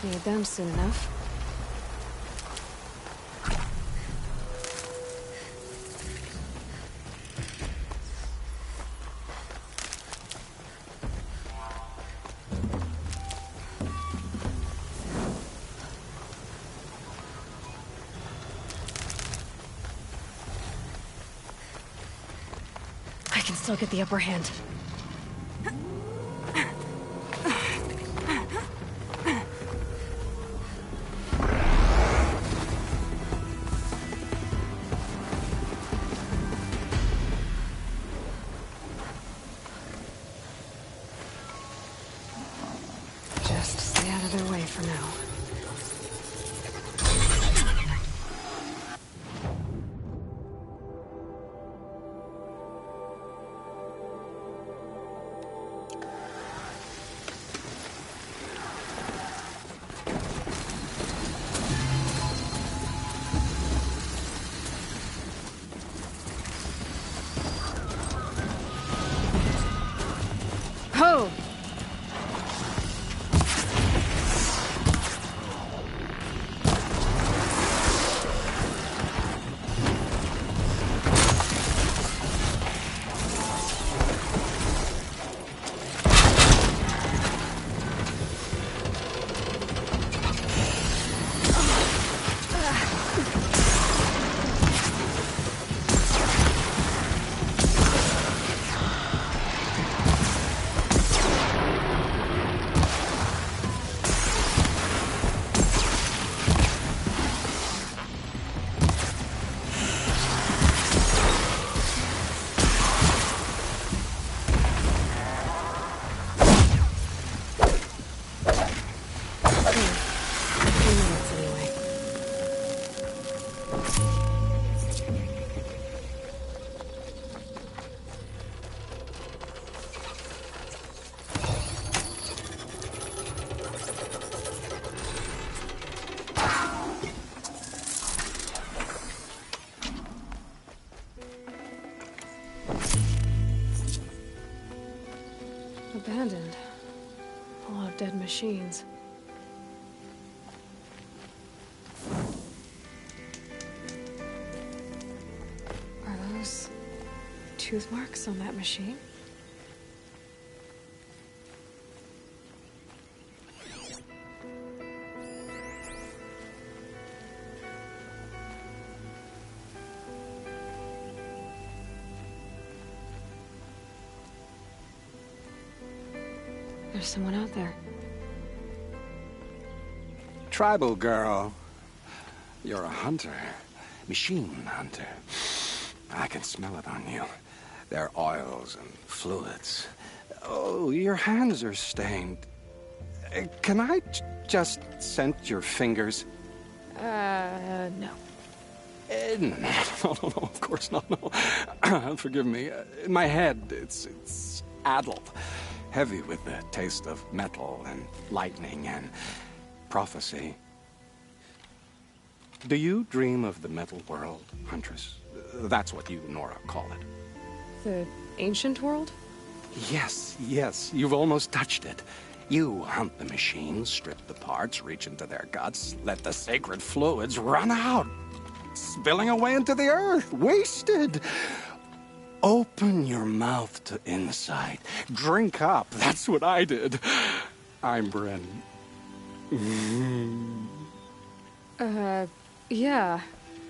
Need them soon enough. I can still get the upper hand. Just stay out of their way for now. Ho! Abandoned. A lot of dead machines. Are those tooth marks on that machine? There's someone out there. Tribal girl. You're a hunter. Machine hunter. I can smell it on you. Their oils and fluids. Oh, your hands are stained. Can I just scent your fingers? No. No, of course not, no. Forgive me. In my head, it's addled. Heavy with the taste of metal and lightning and prophecy. Do you dream of the metal world, Huntress? That's what you, Nora, call it. The ancient world? Yes, you've almost touched it. You hunt the machines, strip the parts, reach into their guts, let the sacred fluids run out, spilling away into the earth, wasted. Open your mouth to insight. Drink up. That's what I did. I'm Bren. Yeah.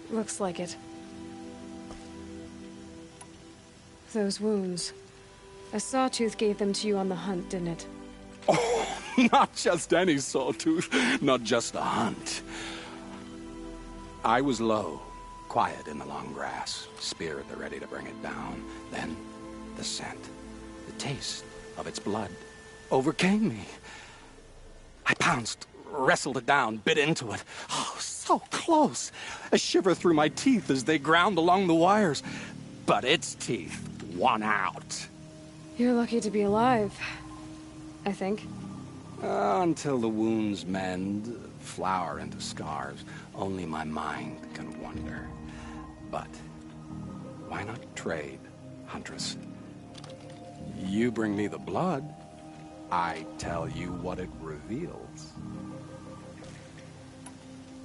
Looks like it. Those wounds. A sawtooth gave them to you on the hunt, didn't it? Oh, not just any sawtooth. Not just a hunt. I was low. Quiet in the long grass, spear at the ready to bring it down. Then, the scent, the taste of its blood overcame me. I pounced, wrestled it down, bit into it. Oh, so close. A shiver through my teeth as they ground along the wires. But its teeth won out. You're lucky to be alive, I think. Until the wounds mend, flower into scars, only my mind can wonder. But why not trade, Huntress? You bring me the blood, I tell you what it reveals.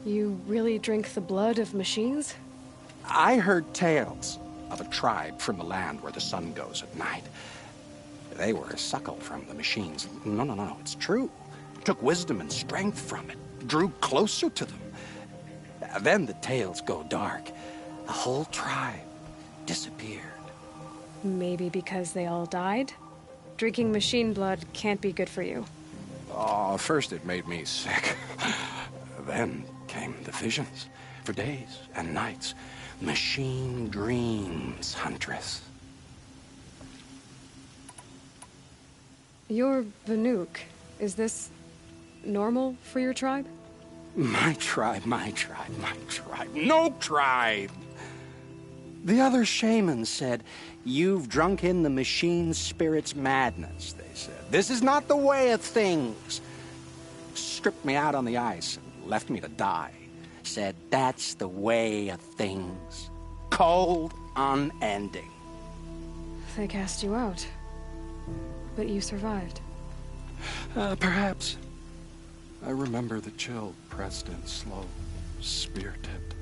You really drink the blood of machines? I heard tales of a tribe from the land where the sun goes at night. They were a suckle from the machines. No, it's true. Took wisdom and strength from it, drew closer to them. Then the tales go dark. The whole tribe disappeared. Maybe because they all died? Drinking machine blood can't be good for you. Oh, first it made me sick. Then came the visions. For days and nights. Machine dreams, Huntress. You're Vanook. Is this normal for your tribe? My tribe. No tribe! The other shamans said, "You've drunk in the machine spirit's madness," they said. "This is not the way of things." Stripped me out on the ice and left me to die. Said, "That's the way of things. Cold, unending." They cast you out. But you survived. Perhaps. I remember the chill pressed in slow, spear-tipped.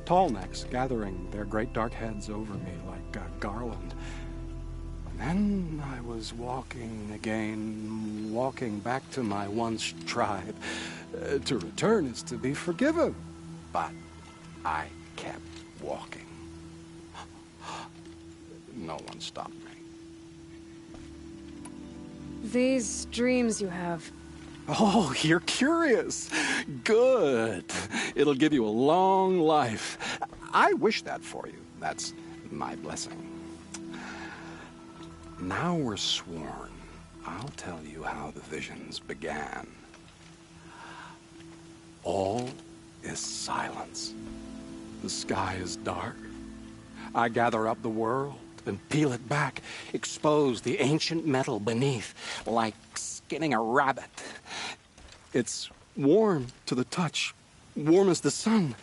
Tall necks gathering their great dark heads over me like a garland. And then I was walking again, walking back to my once tribe. To return is to be forgiven. But I kept walking. No one stopped me. These dreams you have, Oh, you're curious. Good. It'll give you a long life. I wish that for you. That's my blessing. Now we're sworn. I'll tell you how the visions began. All is silence. The sky is dark. I gather up the world and peel it back, expose the ancient metal beneath, like skinning a rabbit. It's warm to the touch, warm as the sun.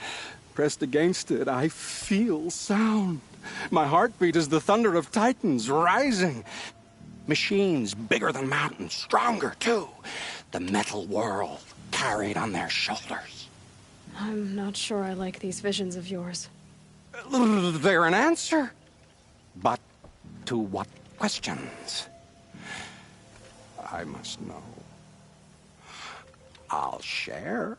Pressed against it, I feel sound. My heartbeat is the thunder of titans rising. Machines bigger than mountains, stronger too. The metal world carried on their shoulders. I'm not sure I like these visions of yours. They're an answer. But to what questions? I must know. I'll share.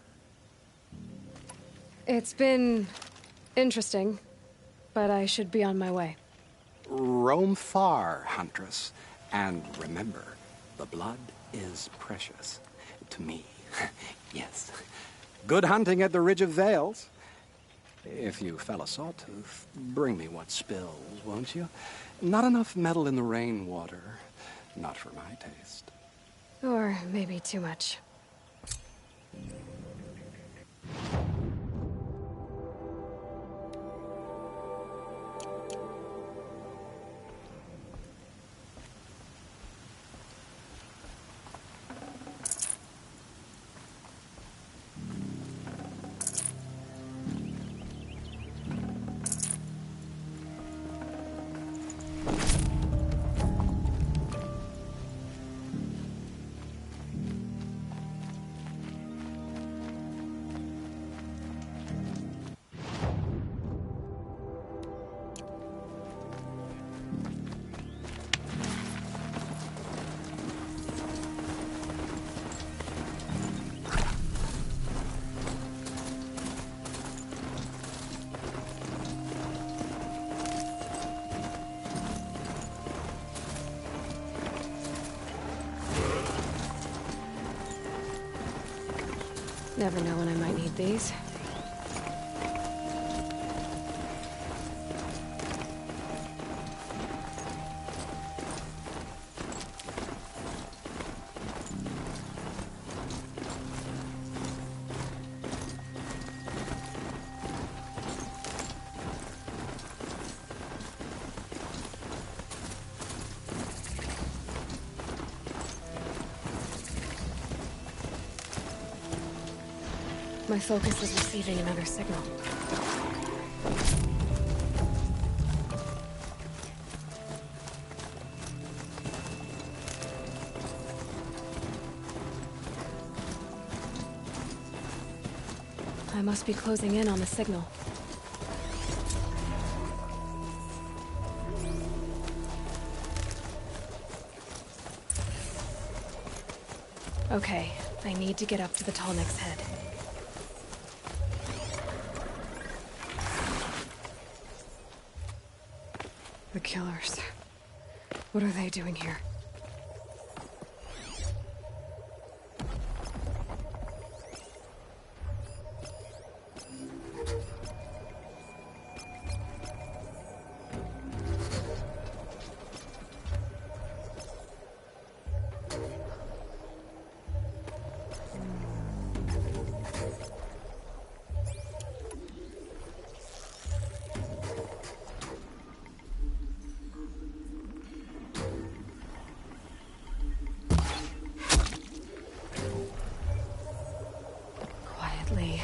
It's been interesting, but I should be on my way. Roam far, Huntress, and remember, the blood is precious to me. Yes. Good hunting at the Ridge of Vales. If you fell a sawtooth, bring me what spills, won't you? Not enough metal in the rainwater. Not for my taste. Or maybe too much. Never know when I might need these. My focus is receiving another signal. I must be closing in on the signal. Okay, I need to get up to the Tallneck's head. The killers. What are they doing here? Quietly.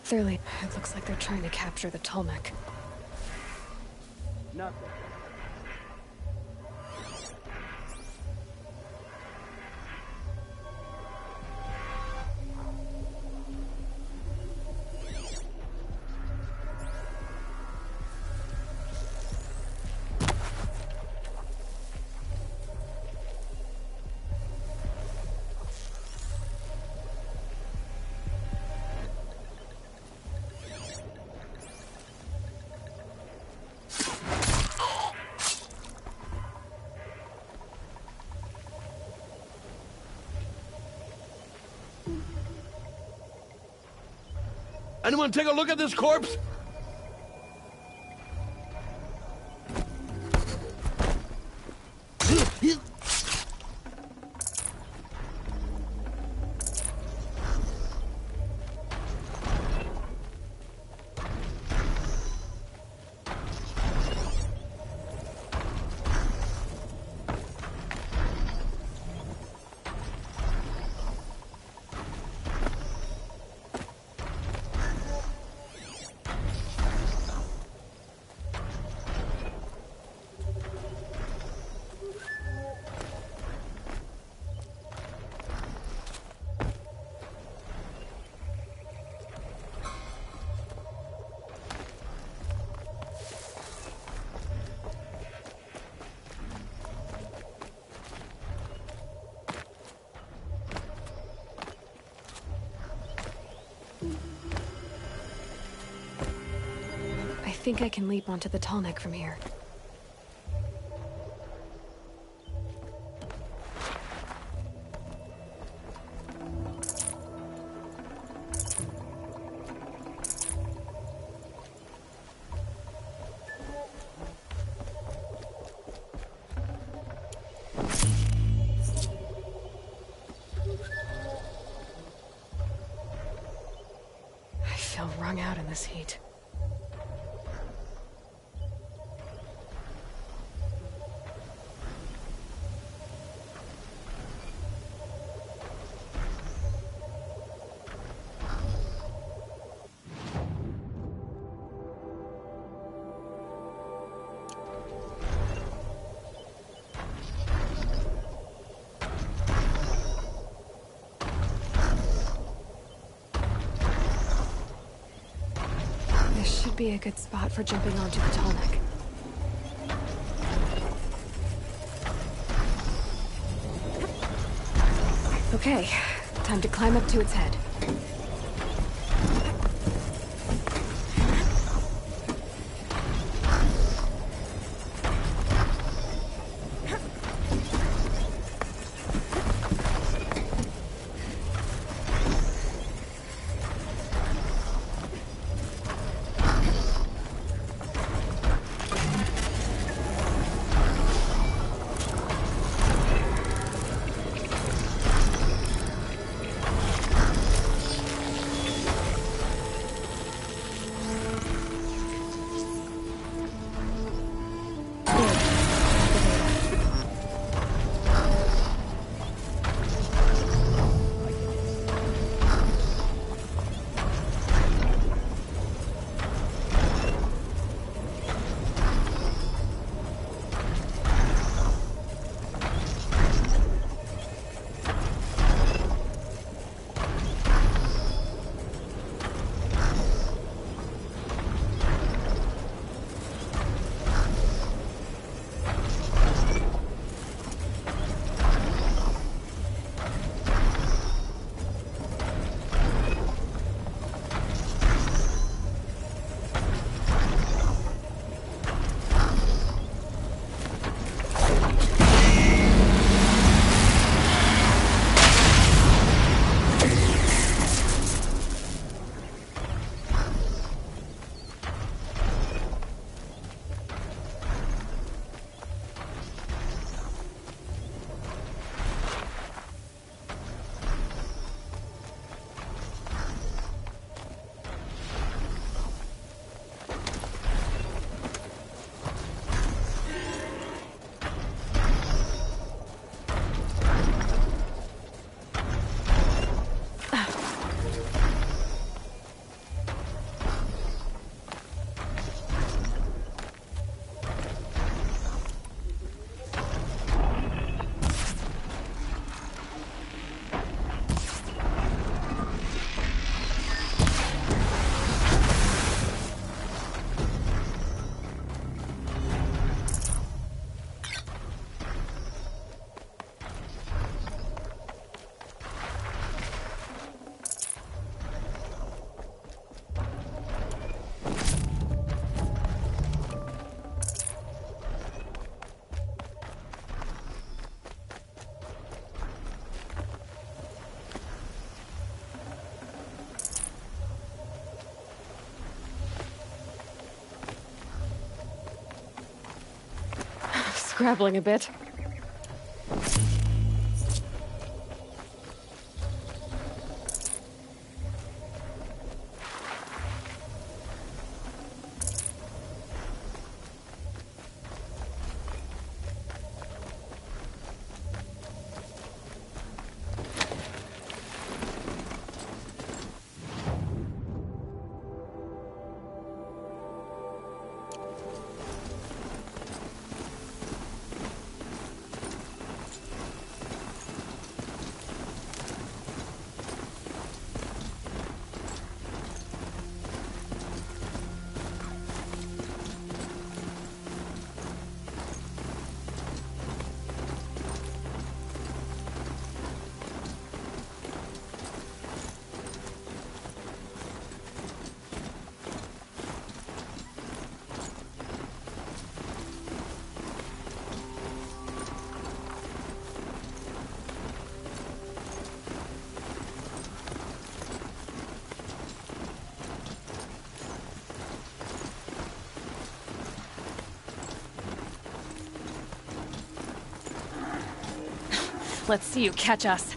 Clearly, it looks like they're trying to capture the Tallneck. Nothing. Anyone take a look at this corpse? I think I can leap onto the Tallneck from here. I feel wrung out in this heat. This should be a good spot for jumping onto the Tallneck. Okay, time to climb up to its head. scrabbling a bit. Let's see you catch us.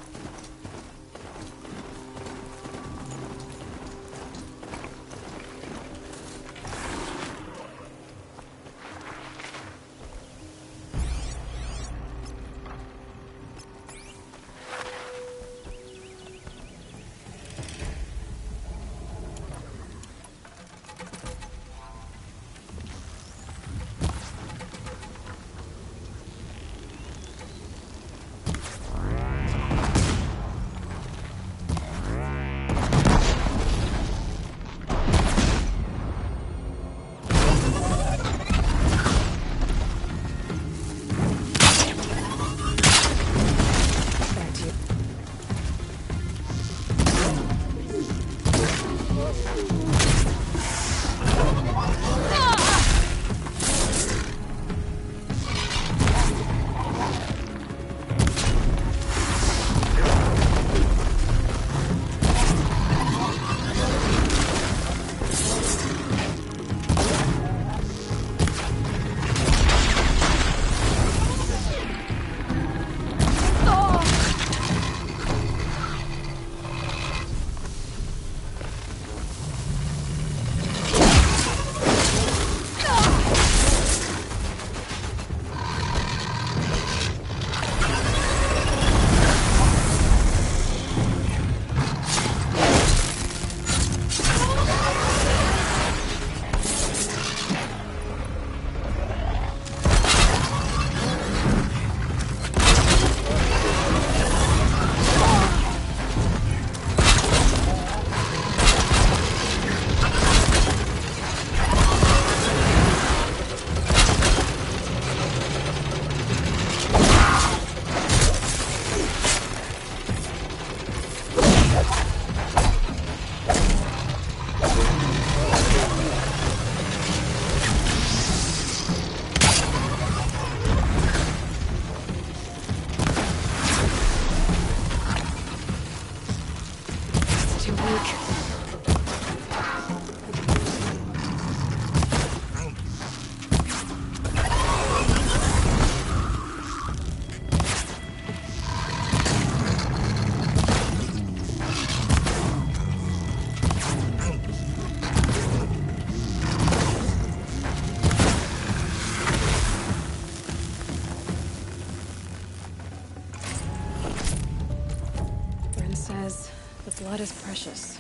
Blood is precious.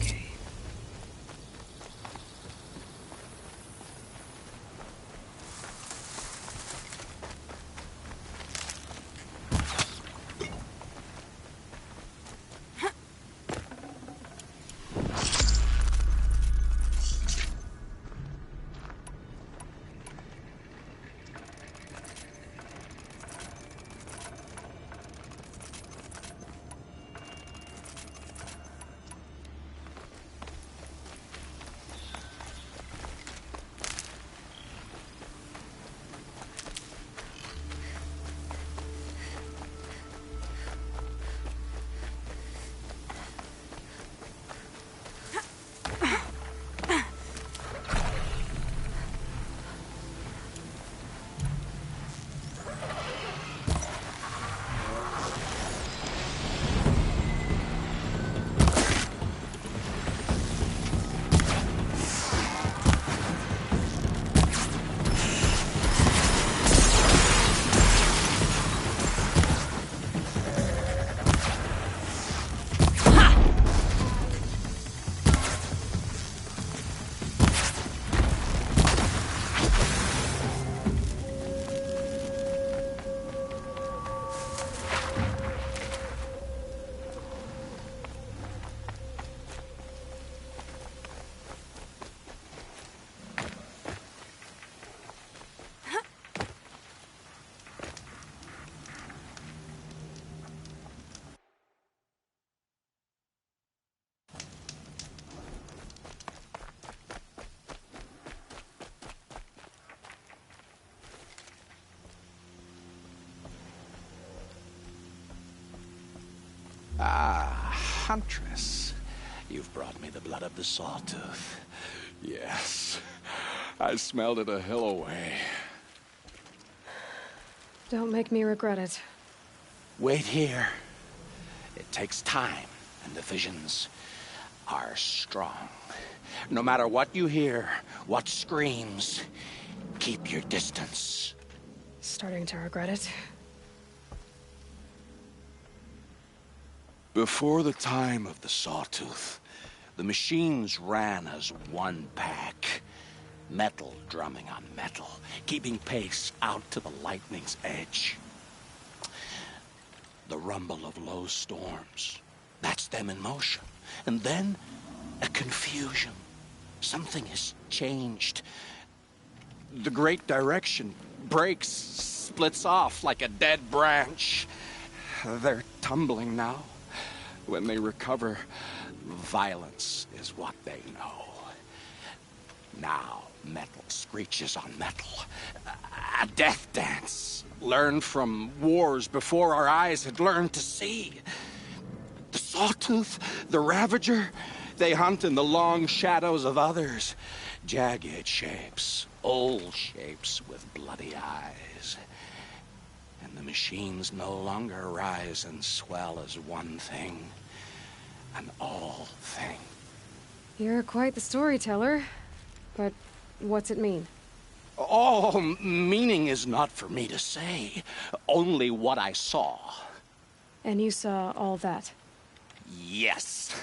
Okay. Ah, Huntress. You've brought me the blood of the Sawtooth. Yes. I smelled it a hill away. Don't make me regret it. Wait here. It takes time, and the visions are strong. No matter what you hear, what screams, keep your distance. Starting to regret it. Before the time of the Sawtooth, the machines ran as one pack. Metal drumming on metal, keeping pace out to the lightning's edge. The rumble of low storms, that's them in motion. And then, a confusion. Something has changed. The great direction breaks, splits off like a dead branch. They're tumbling now. When they recover, violence is what they know. Now, metal screeches on metal. A death dance, learned from wars before our eyes had learned to see. The Sawtooth, the Ravager, they hunt in the long shadows of others. Jagged shapes, old shapes with bloody eyes. And the machines no longer rise and swell as one thing, an all thing. You're quite the storyteller. But what's it mean? Oh, meaning is not for me to say. Only what I saw. And you saw all that? Yes.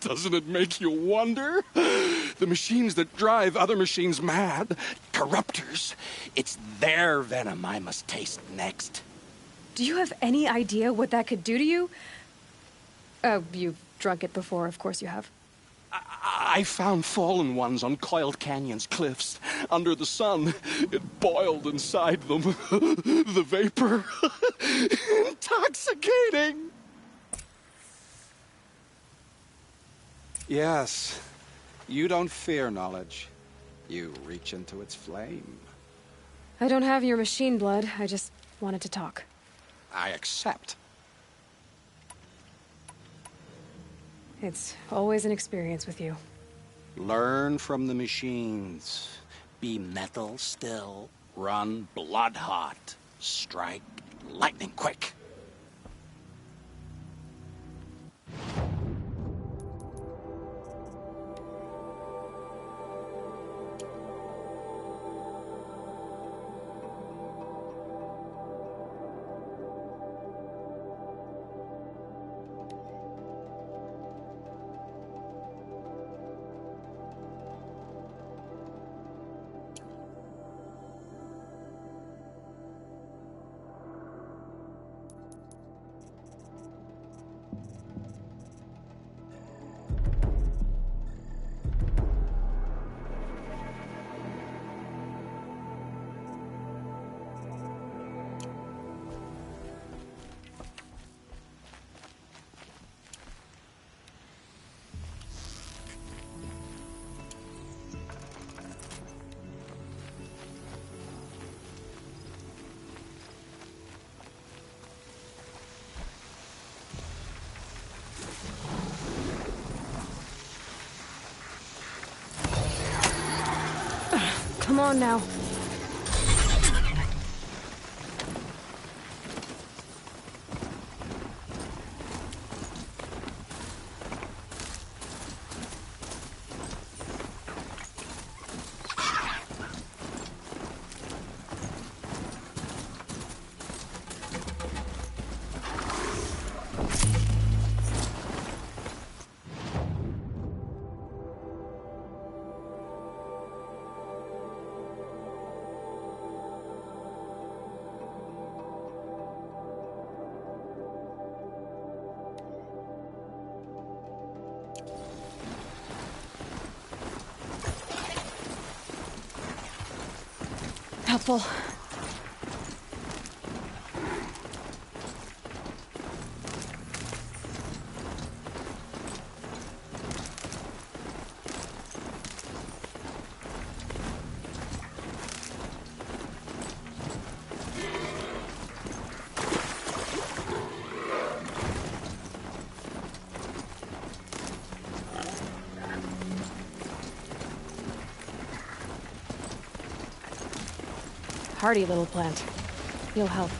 Doesn't it make you wonder? The machines that drive other machines mad, corruptors, it's their venom I must taste next. Do you have any idea what that could do to you? Oh, you've drunk it before, of course you have. I found fallen ones on Coiled Canyon's cliffs. Under the sun, it boiled inside them. The vapor. Intoxicating. Yes, you don't fear knowledge. You reach into its flame. I don't have your machine blood. I just wanted to talk. I accept. It's always an experience with you. Learn from the machines. Be metal still. Run blood hot. Strike lightning quick. Come on now. Helpful. hardy little plant. You'll help.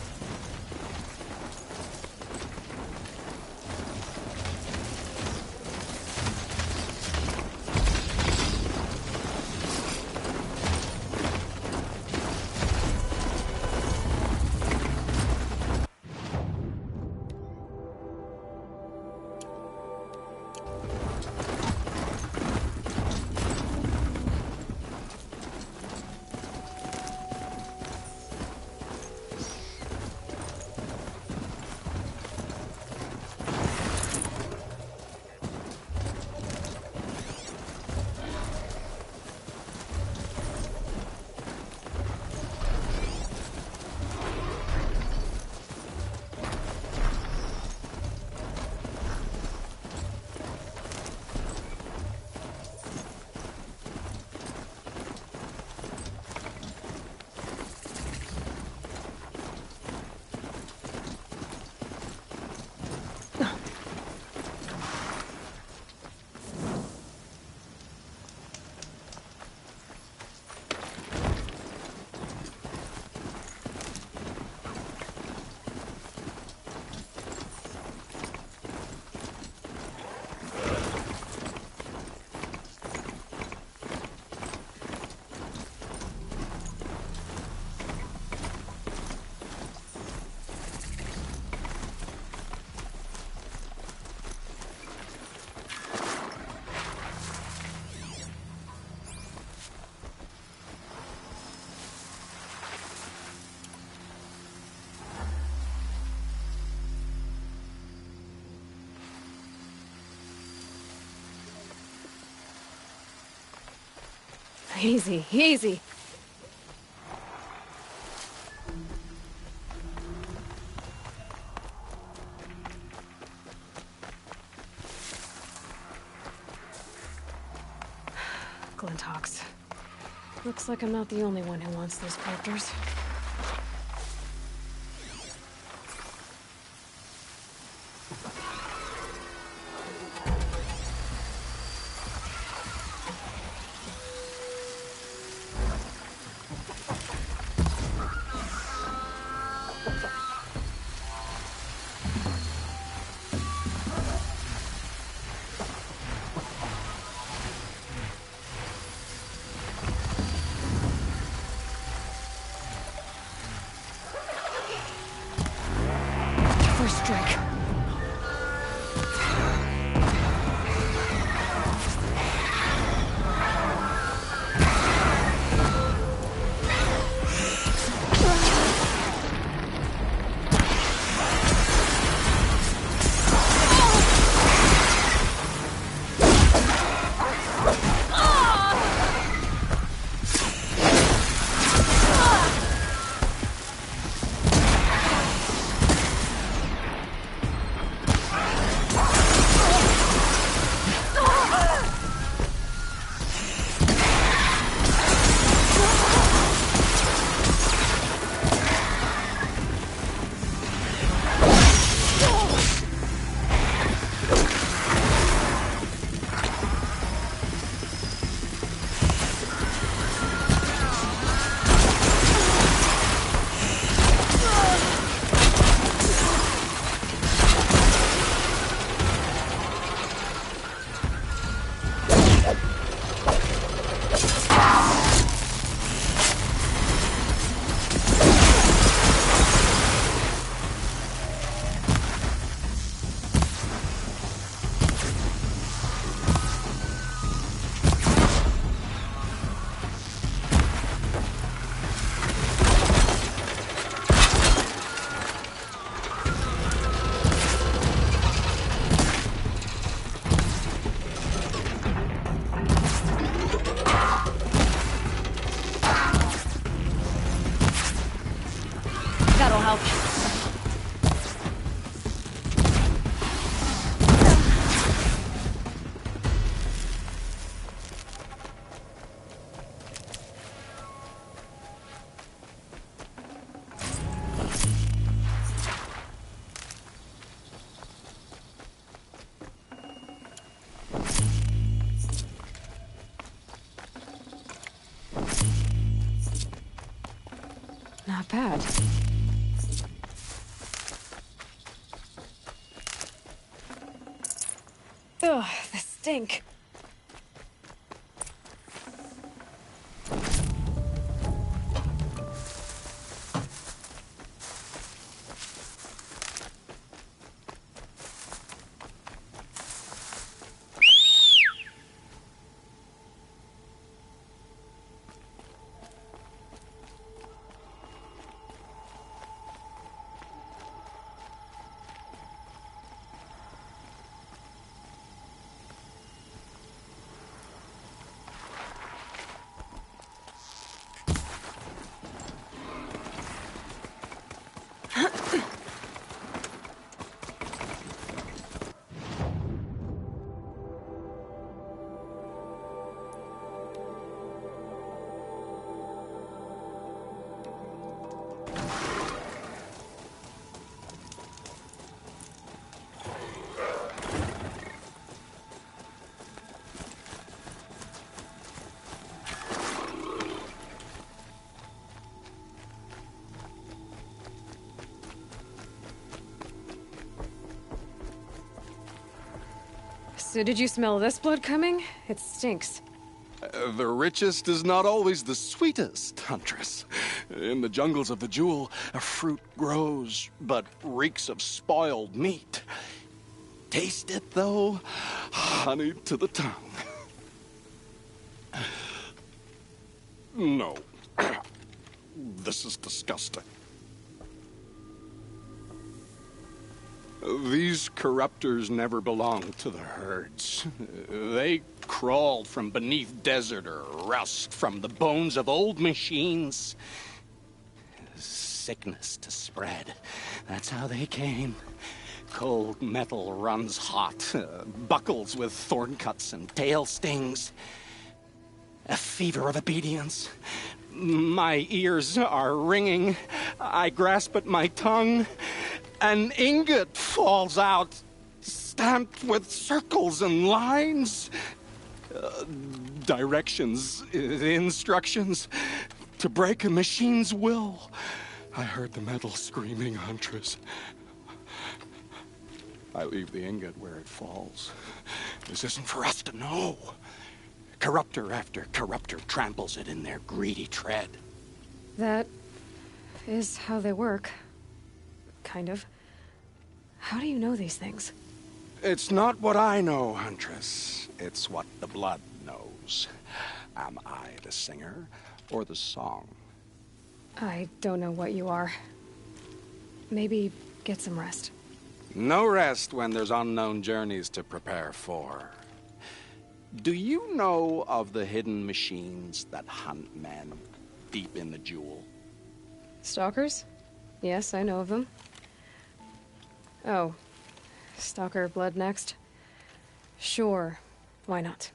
Easy, easy. Glinthawks. Looks like I'm not the only one who wants those characters. First strike. that. Ugh, the stink. So did you smell this blood coming? It stinks. The richest is not always the sweetest, Huntress. In the jungles of the Jewel, a fruit grows, but reeks of spoiled meat. Taste it, though, honey to the tongue. No. This is disgusting. These corruptors never belonged to the herds. They crawled from beneath desert or rust, from the bones of old machines. Sickness to spread. That's how they came. Cold metal runs hot, buckles with thorn cuts and tail stings. A fever of obedience. My ears are ringing. I grasp at my tongue. An ingot falls out, stamped with circles and lines. Directions, instructions to break a machine's will. I heard the metal screaming, Huntress. I leave the ingot where it falls. This isn't for us to know. Corruptor after corruptor tramples it in their greedy tread. That is how they work. Kind of. How do you know these things? It's not what I know, Huntress. It's what the blood knows. Am I the singer or the song? I don't know what you are. Maybe get some rest. No rest when there's unknown journeys to prepare for. Do you know of the hidden machines that hunt men deep in the Jewel? Stalkers? Yes, I know of them. Oh, Stalker blood next? Sure, why not?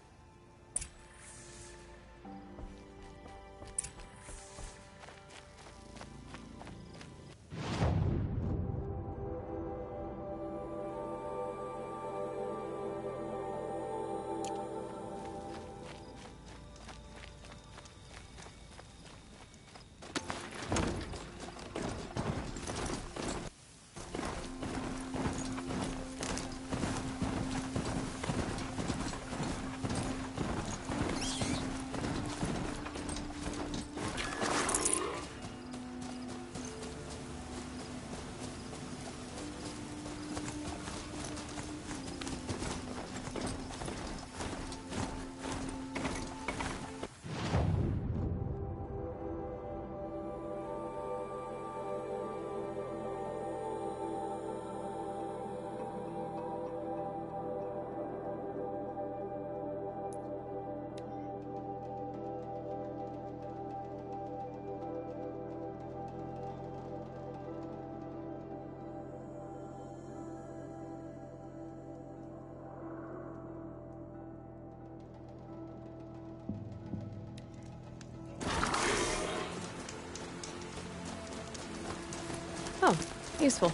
Oh, useful.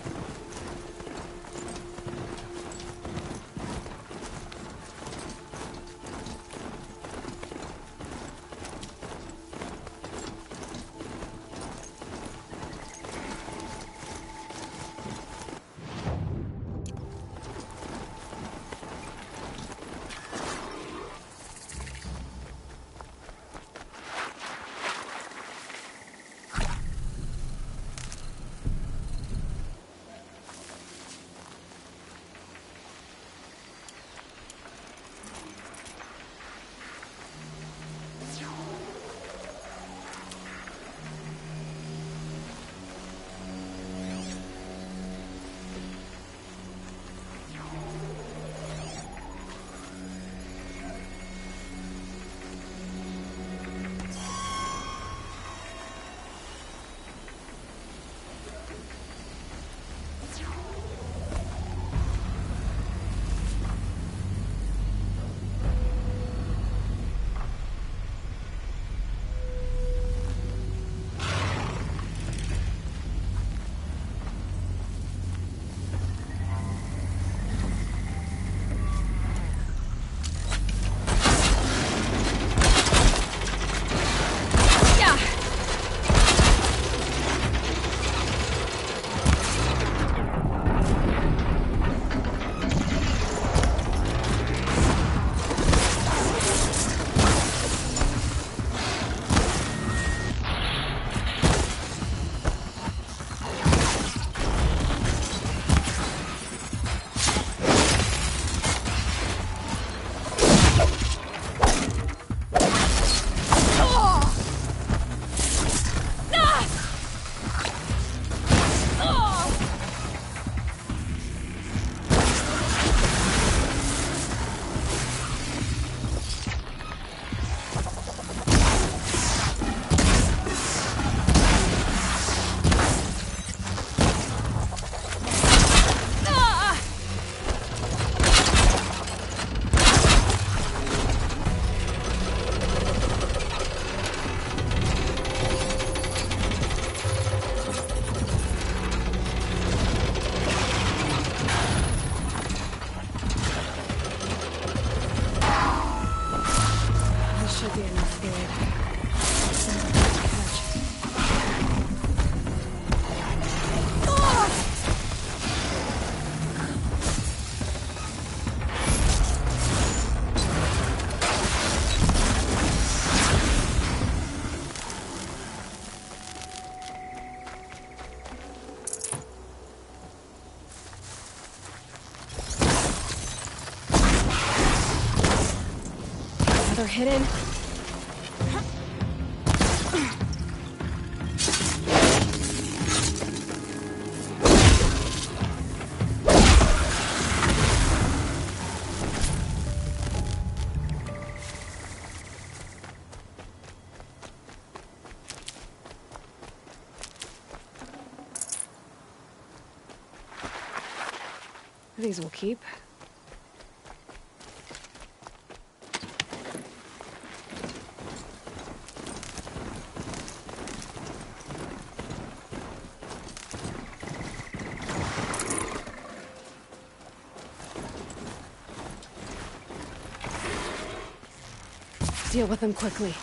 Another hidden. These will keep. Deal with them quickly.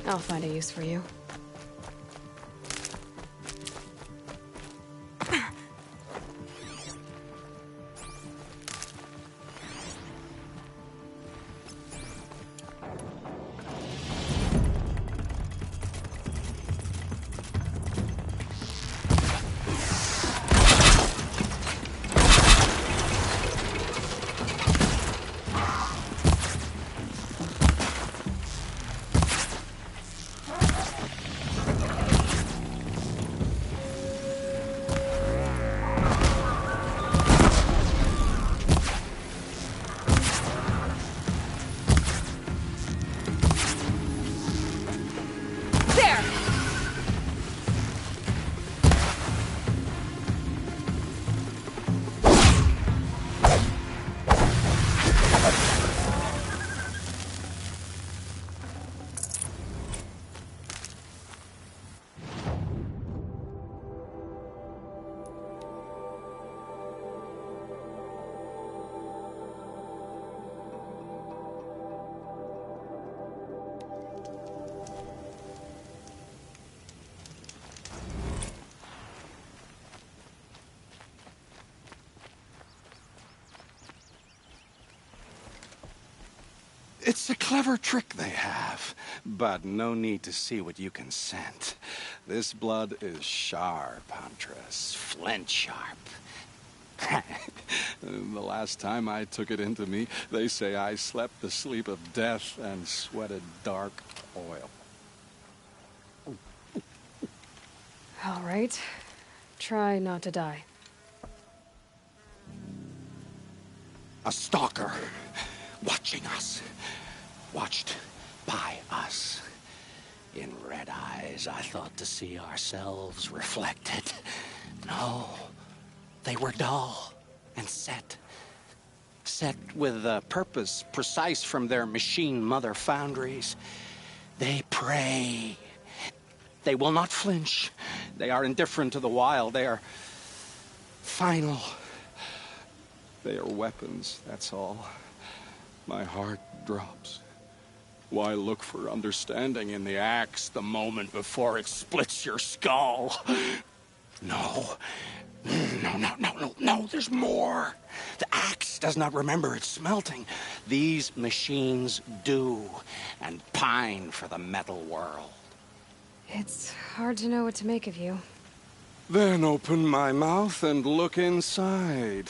I'll find a use for you. It's a clever trick they have, but no need to see what you can scent. This blood is sharp, Huntress. Flint sharp. The last time I took it into me, they say I slept the sleep of death and sweated dark oil. All right. Try not to die. A stalker. Watching us. Watched by us. In red eyes, I thought to see ourselves reflected. No. They were dull and set. Set with a purpose precise from their machine mother foundries. They prey. They will not flinch. They are indifferent to the wild. They are final. They are weapons, that's all. My heart drops. Why look for understanding in the axe the moment before it splits your skull? No. No, there's more. The axe does not remember its smelting. These machines do, and pine for the metal world. It's hard to know what to make of you. Then open my mouth and look inside.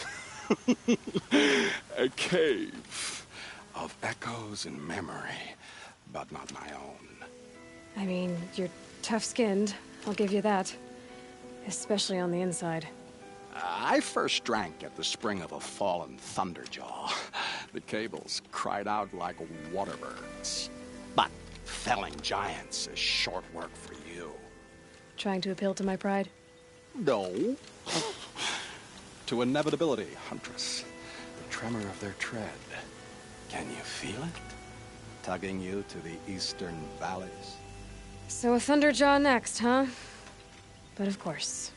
A cave of echoes and memory, but not my own. I mean, you're tough-skinned, I'll give you that. Especially on the inside. I first drank at the spring of a fallen thunderjaw. The cables cried out like waterbirds. But felling giants is short work for you. Trying to appeal to my pride? No. To inevitability, Huntress. The tremor of their tread. Can you feel it? Tugging you to the eastern valleys? So a Thunderjaw next, huh? But of course.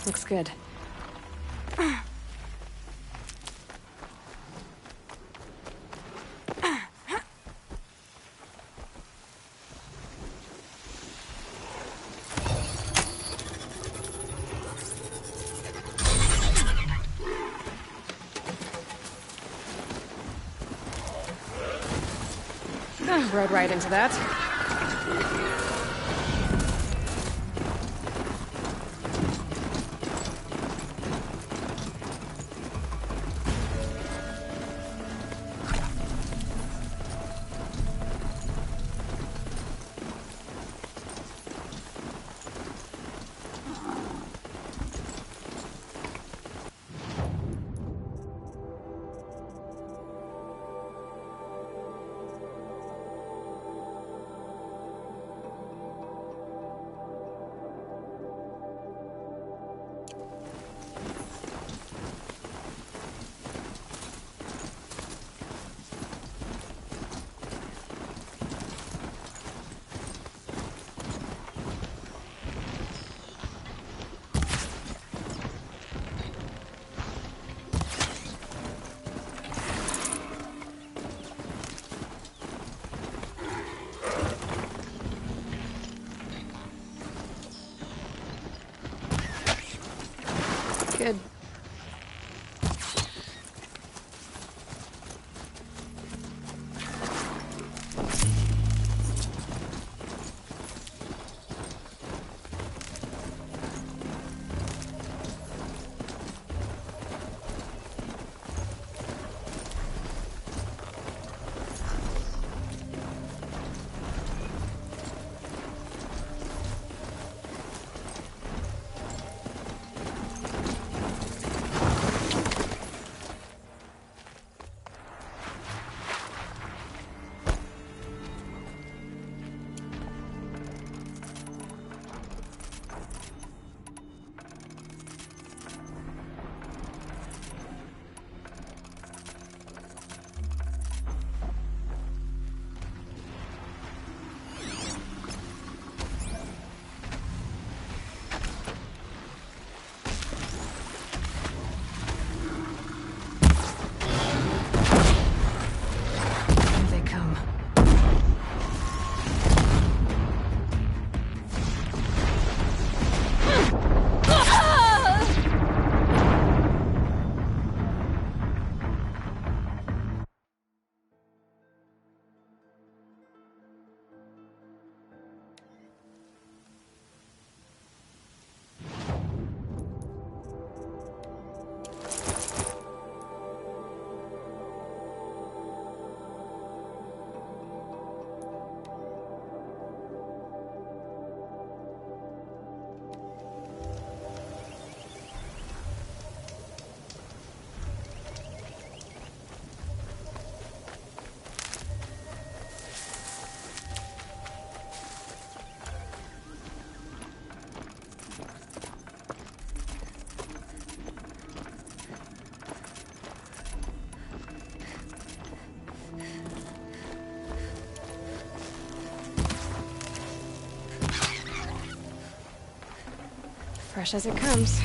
Looks good. Rode right into that. fresh as it comes.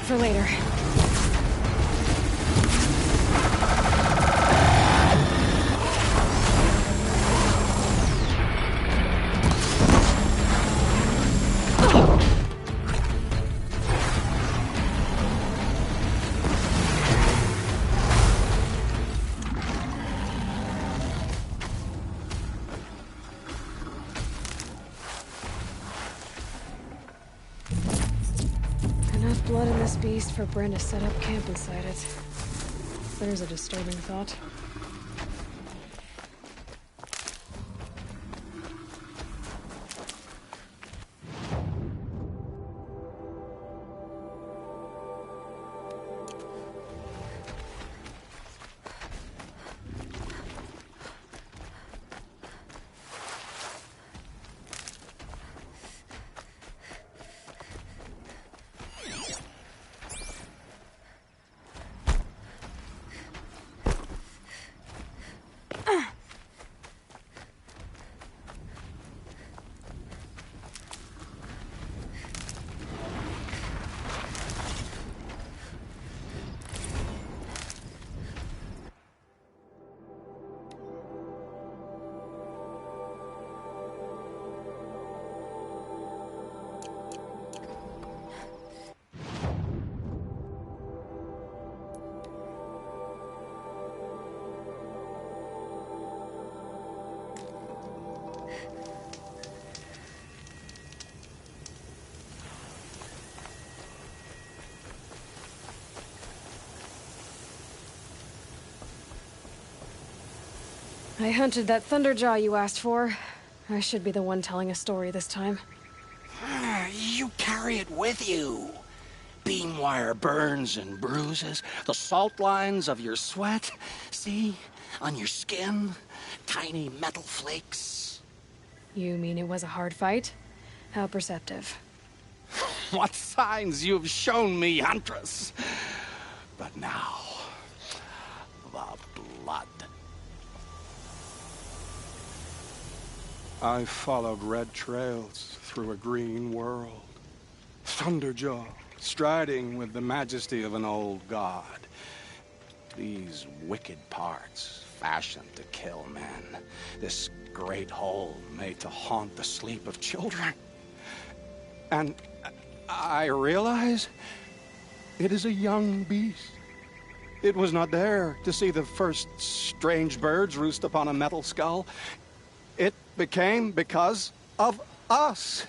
For later. beast for Bryn to set up camp inside it. There's a disturbing thought. I hunted that Thunderjaw you asked for. I should be the one telling a story this time. You carry it with you. Beam wire burns and bruises, the salt lines of your sweat. See? On your skin, tiny metal flakes. You mean it was a hard fight? How perceptive. What signs you've shown me, Huntress. But now, the blood. I followed red trails through a green world. Thunderjaw, striding with the majesty of an old god. These wicked parts, fashioned to kill men. This great hole made to haunt the sleep of children. And I realize it is a young beast. It was not there to see the first strange birds roost upon a metal skull. It became because of us.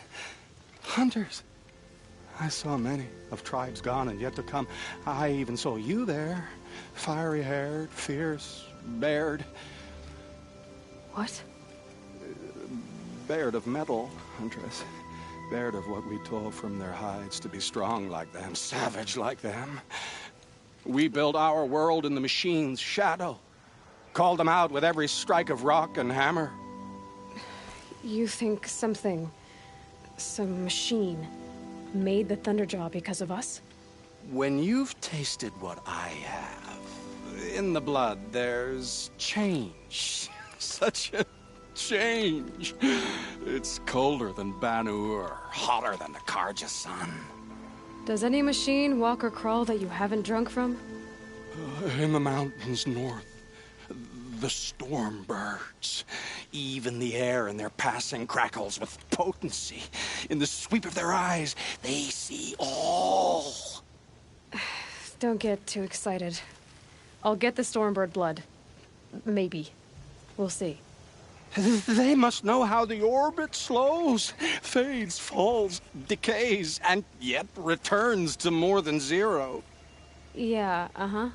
Hunters. I saw many of tribes gone and yet to come. I even saw you there. Fiery-haired, fierce, bared. What? Bared of metal, Huntress. Bared of what we tore from their hides to be strong like them, savage like them. We built our world in the machine's shadow. Called them out with every strike of rock and hammer. You think some machine, made the Thunderjaw because of us? When you've tasted what I have, in the blood there's change. Such a change. It's colder than Banu-Ur, hotter than the Karja sun. Does any machine walk or crawl that you haven't drunk from? In the mountains north, the storm birds. Even the air in their passing crackles with potency. In the sweep of their eyes, they see all. Don't get too excited. I'll get the Stormbird blood. Maybe. We'll see. They must know how the orbit slows, fades, falls, decays, and yet returns to more than zero. Yeah, uh-huh.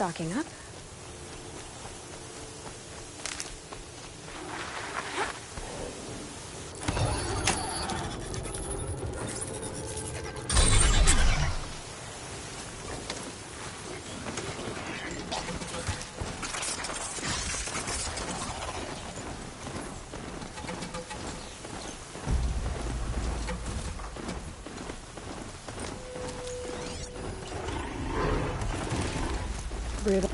Stocking up. Brutal.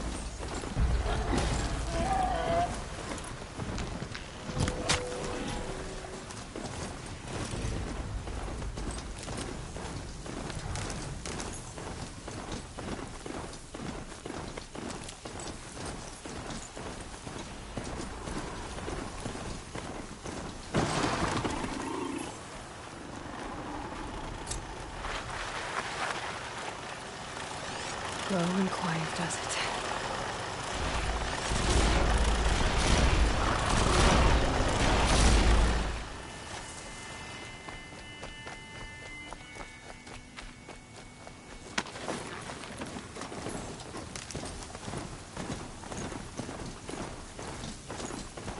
Slow and quiet does it.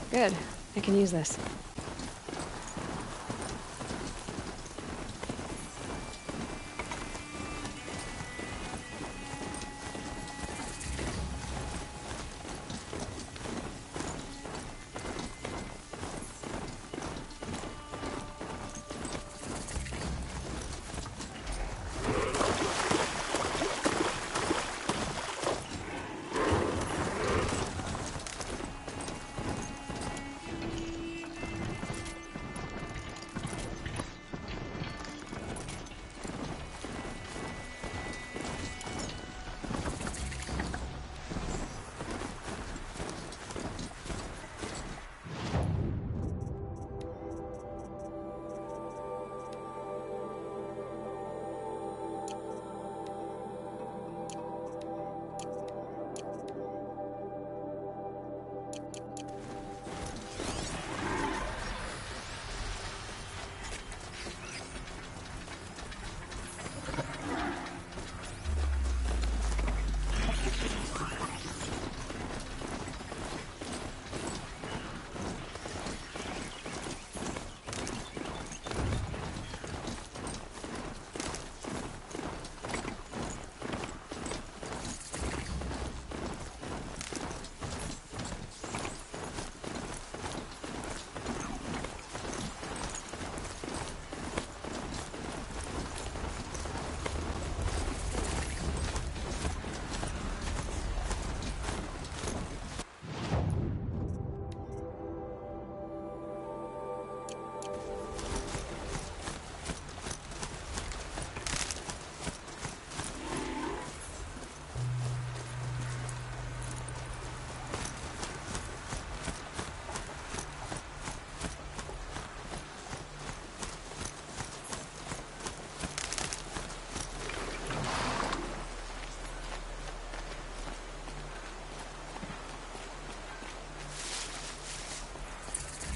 Good. I can use this.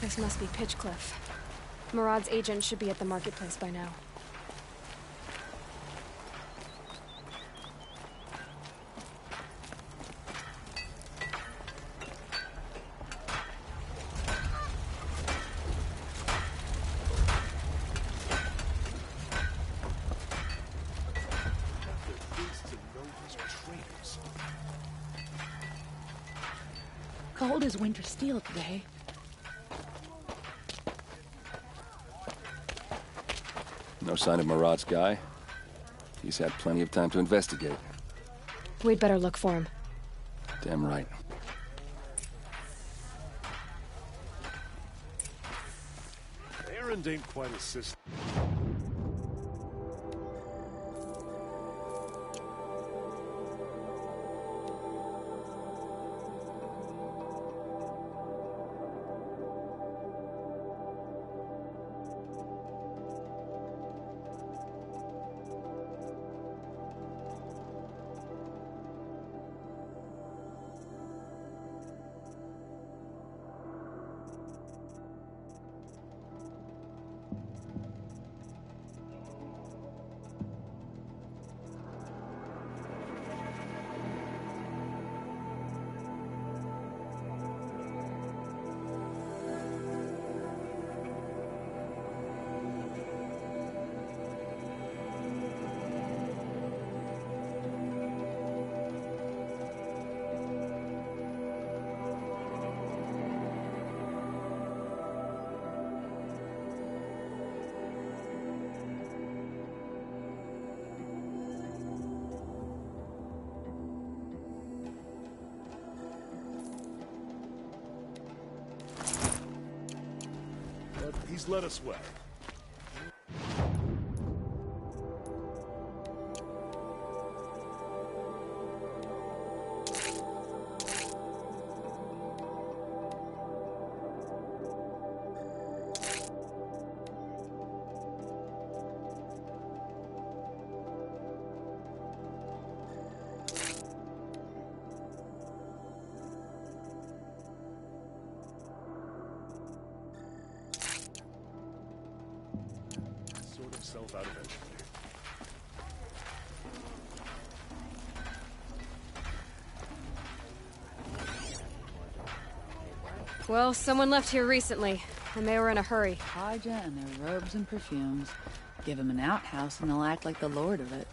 This must be Pitchcliff. Murad's agent should be at the marketplace by now. Cold as winter steel today. No sign of Murad's guy. He's had plenty of time to investigate. We'd better look for him. Damn right. Errand ain't quite a system. He's led us well. Sort himself out eventually. Well, someone left here recently, and they were in a hurry. Haja and their robes and perfumes. Give them an outhouse and they'll act like the lord of it.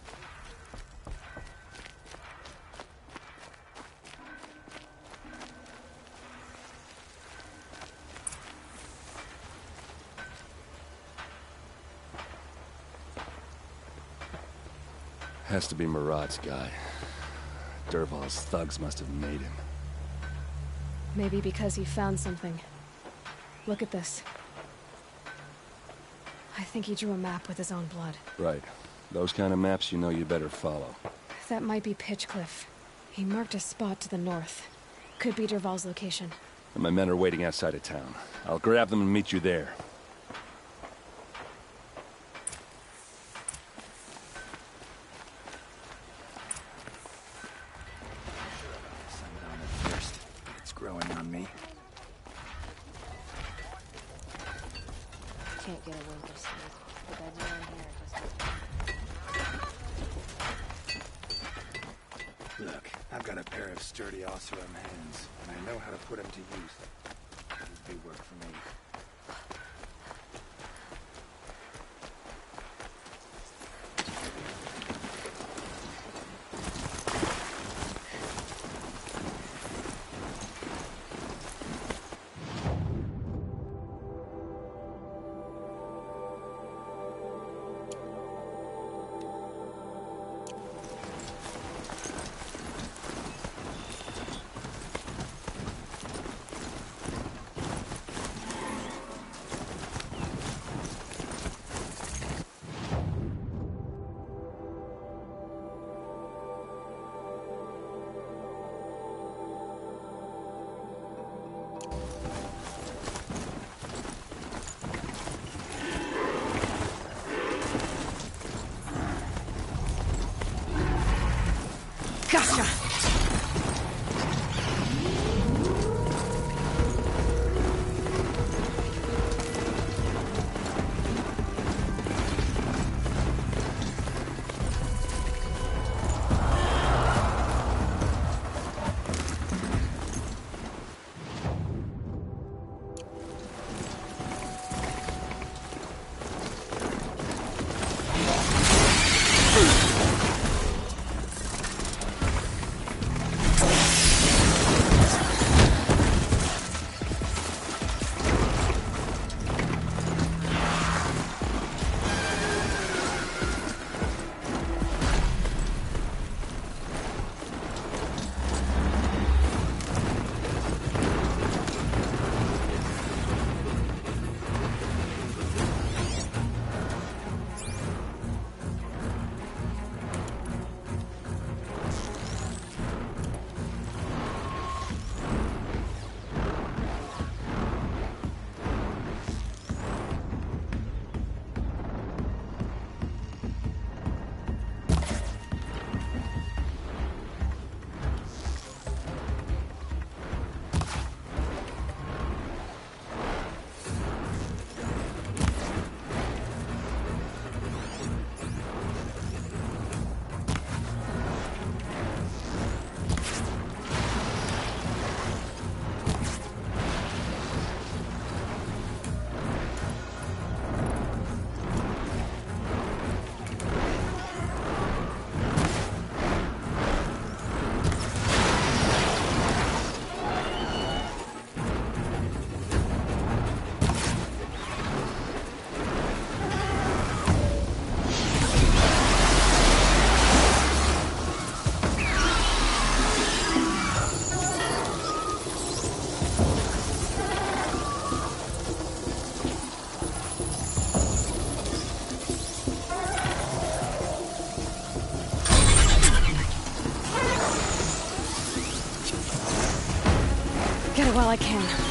Has to be Marat's guy. Dervahl's thugs must have made him. Maybe because he found something. Look at this. I think he drew a map with his own blood. Right. Those kind of maps you know you better follow. That might be Pitchcliff. He marked a spot to the north. Could be Dervahl's location. And my men are waiting outside of town. I'll grab them and meet you there. Sundown at first. It's growing on me. Can't get a wink of sleep. The beds around here Look, I've got a pair of sturdy Oseram hands, and I know how to put them to use. They work for me. Gotcha! while I can.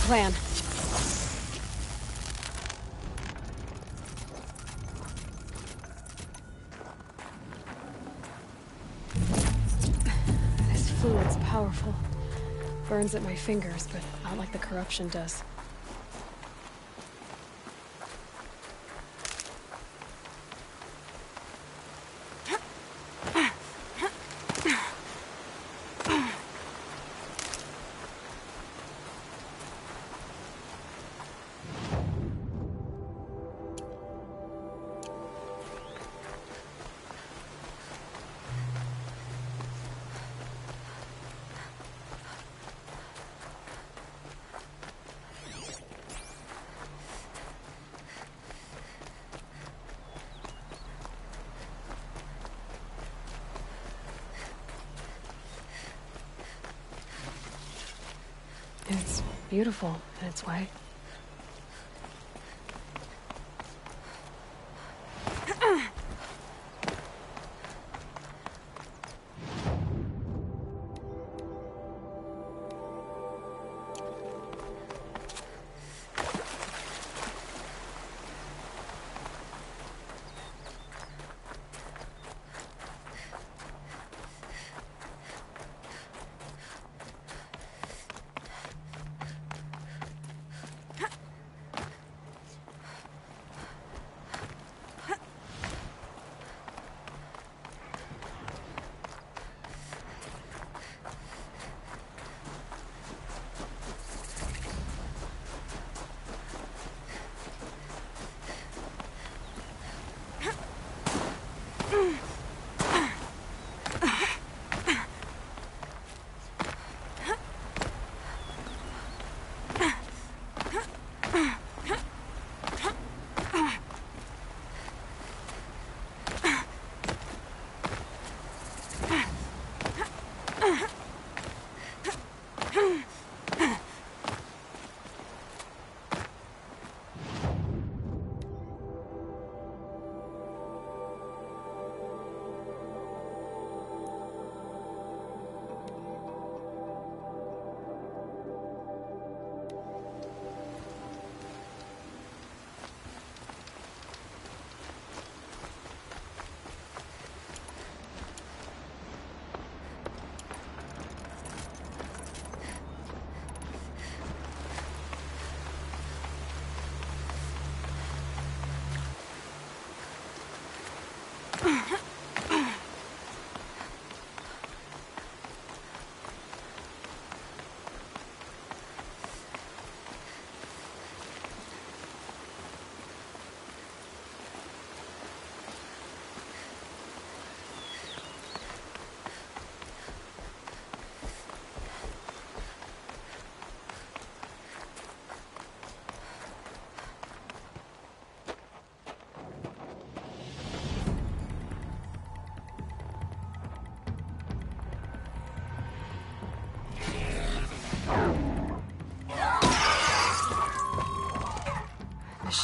Plan. This fluid's powerful. Burns at my fingers, but not like the corruption does. It's beautiful in its way.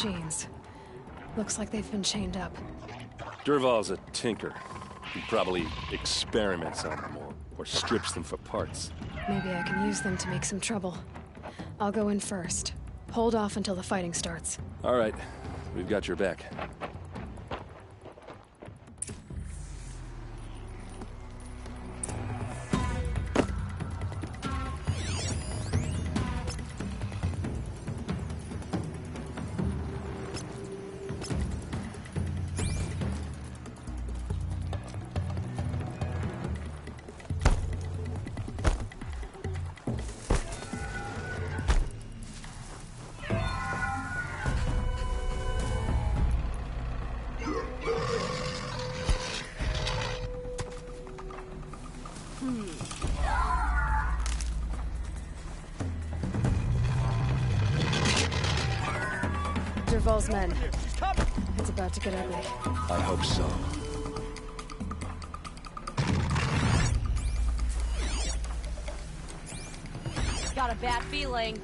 machines. Looks like they've been chained up. Dervahl's a tinker. He probably experiments on them or strips them for parts. Maybe I can use them to make some trouble. I'll go in first. Hold off until the fighting starts. All right, we've got your back. Dervahl's men. It's about to get ugly. I hope so. Got a bad feeling.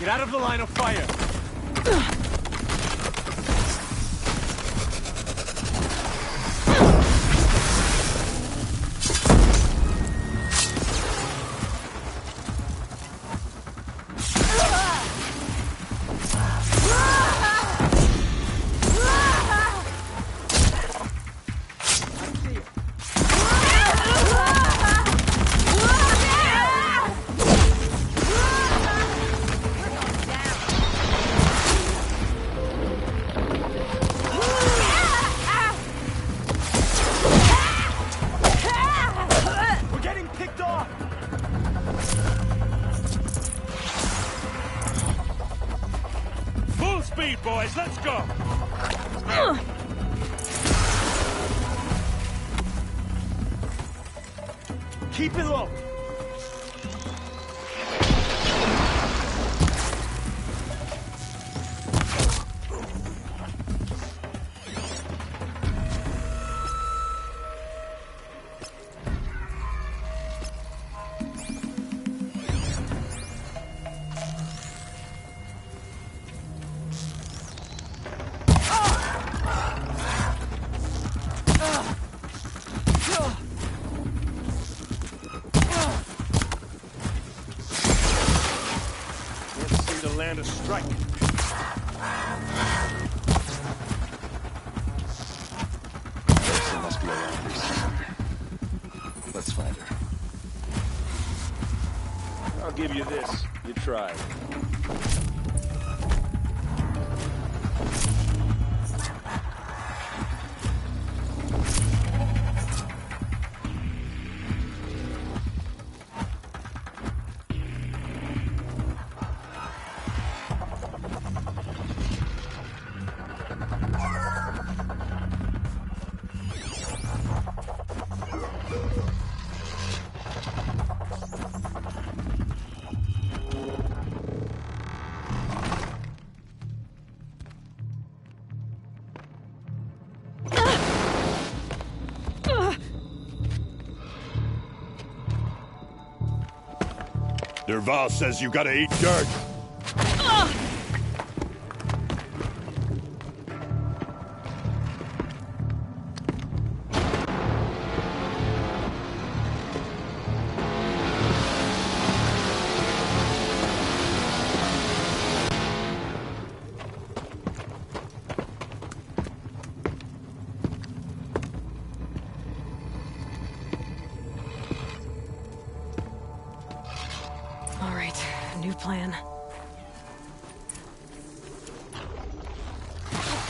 Get out of the line of fire! Boys, let's go! Keep it low! Land a strike. She must be around here somewhere. Let's find her. I'll give you this. You tried. Dervahl says you gotta eat dirt. plan.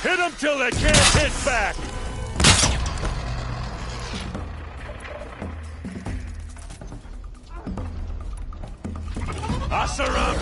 Hit them till they can't hit back! Asaram!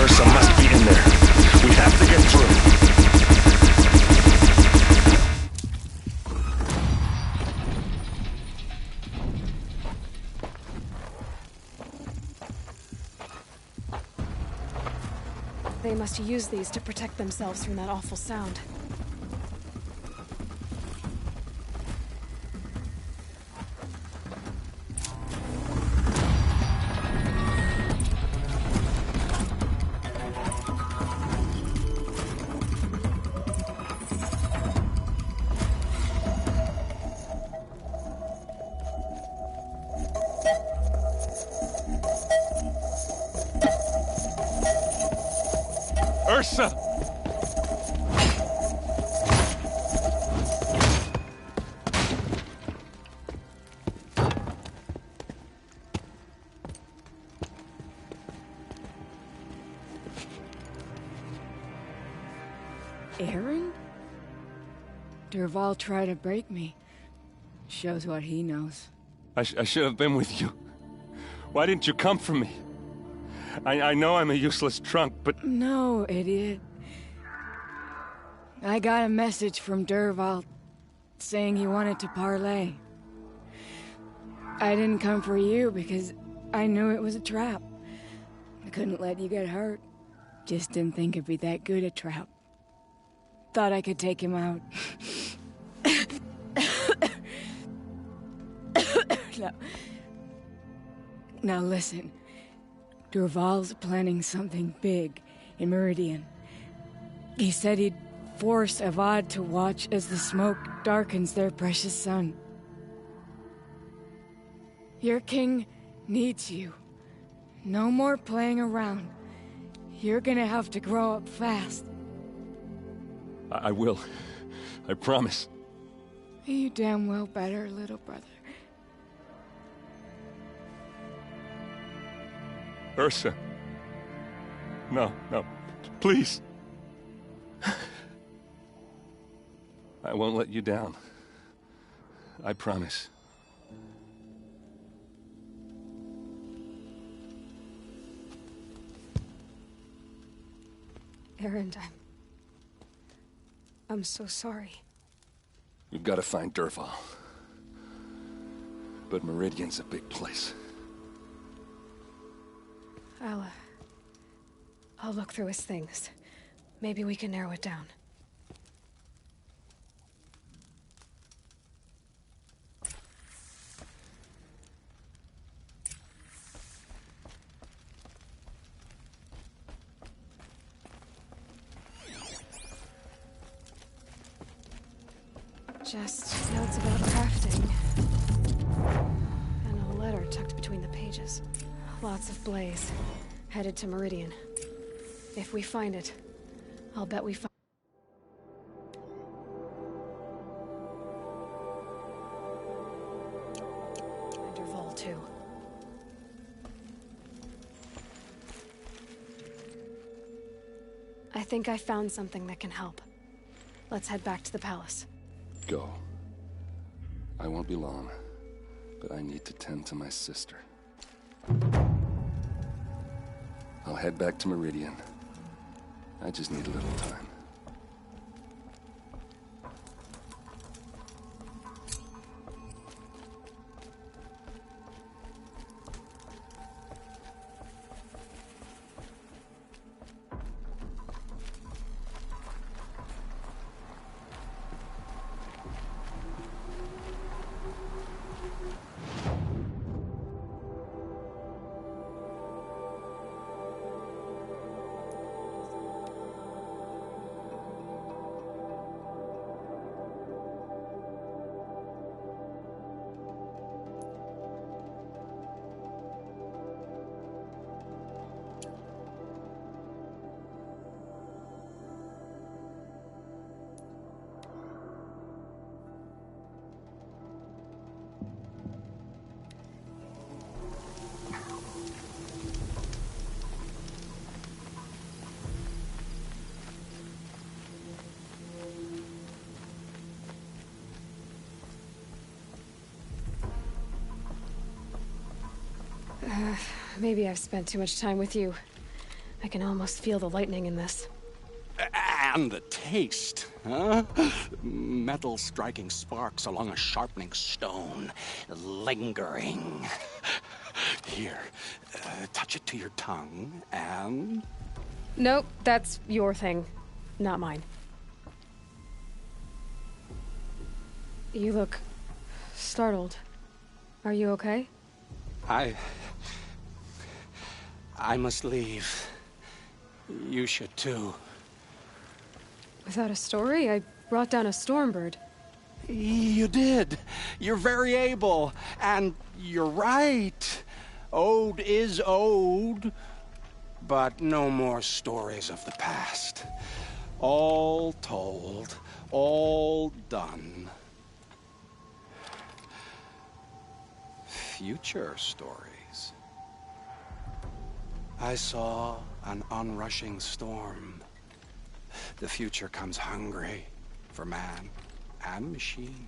Ursa must be in there. We have to get through. They must use these to protect themselves from that awful sound. Ursa! Aaron? Dervahl tried to break me. Shows what he knows. I should have been with you. Why didn't you come for me? I know I'm a useless trunk, but... No, idiot. I got a message from Dervahl saying he wanted to parlay. I didn't come for you because I knew it was a trap. I couldn't let you get hurt. Just didn't think it'd be that good a trap. Thought I could take him out. Now listen. Dervahl's planning something big in Meridian. He said he'd force Avad to watch as the smoke darkens their precious sun. Your king needs you. No more playing around. You're gonna have to grow up fast. I will. I promise. You damn well better, little brother. Ursa. No, please. I won't let you down. I promise. Aaron, I'm so sorry. We've got to find Dervahl. But Meridian's a big place. I'll look through his things. Maybe we can narrow it down. Just notes about crafting. And a letter tucked between the pages. Lots of blaze. Headed to Meridian. If we find it, I'll bet we find... And Dervahl, too. I think I found something that can help. Let's head back to the palace. Go. I won't be long, but I need to tend to my sister. I'll head back to Meridian. I just need a little time. Maybe I've spent too much time with you. I can almost feel the lightning in this. And the taste, huh? Metal striking sparks along a sharpening stone, lingering. Here, touch it to your tongue, and... Nope, that's your thing, not mine. You look startled. Are you okay? I must leave. You should too. Without a story? I brought down a stormbird. You did. You're very able. And you're right. Ode is ode. But no more stories of the past. All told. All done. Future stories. I saw an onrushing storm. The future comes hungry for man and machine.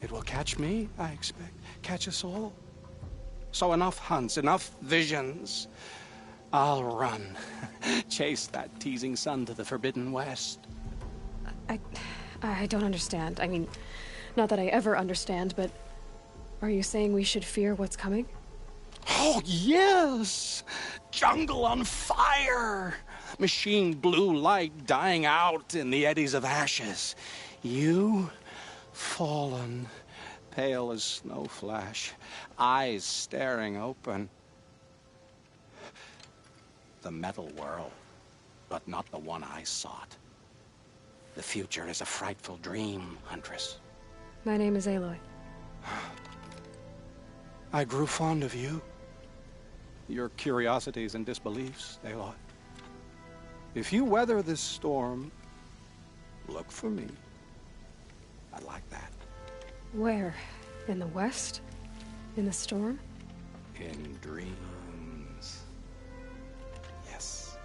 It will catch me, I expect. Catch us all. So enough hunts, enough visions. I'll run. Chase that teasing sun to the forbidden west. I don't understand. I mean, not that I ever understand, but are you saying we should fear what's coming? Oh, yes! Jungle on fire! Machine blue light dying out in the eddies of ashes. You, fallen, pale as snow flash, eyes staring open. The metal world, but not the one I sought. The future is a frightful dream, Huntress. My name is Aloy. I grew fond of you. Your curiosities and disbeliefs, Aloy. If you weather this storm, look for me. I like that. Where? In the west? In the storm? In dreams. Yes.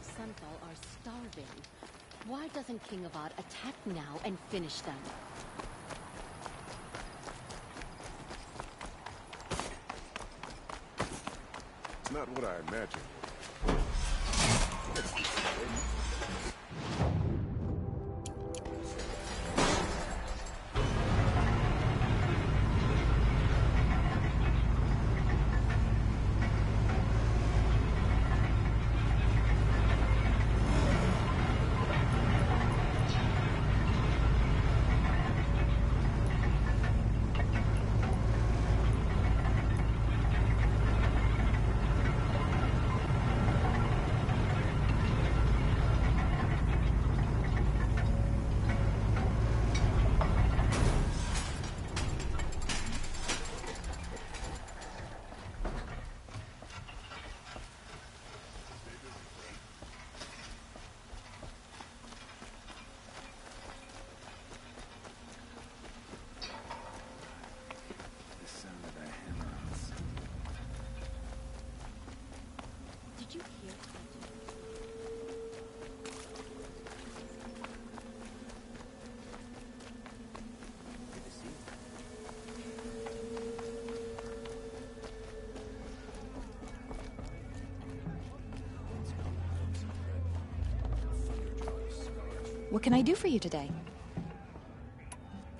Sunfall are starving. Why doesn't King Avad attack now and finish them? It's not what I imagined. Did you hear? What can I do for you today?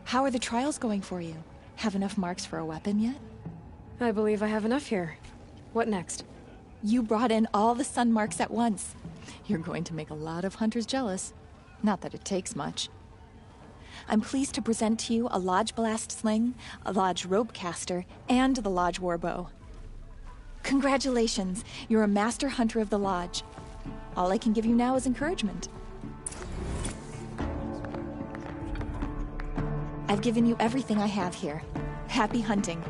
How are the trials going for you? Have enough marks for a weapon yet? I believe I have enough here. What next? You brought in all the sun marks at once. You're going to make a lot of hunters jealous. Not that it takes much. I'm pleased to present to you a Lodge Blast Sling, a Lodge Rope Caster, and the Lodge Warbow. Congratulations, you're a Master Hunter of the Lodge. All I can give you now is encouragement. I've given you everything I have here. Happy hunting.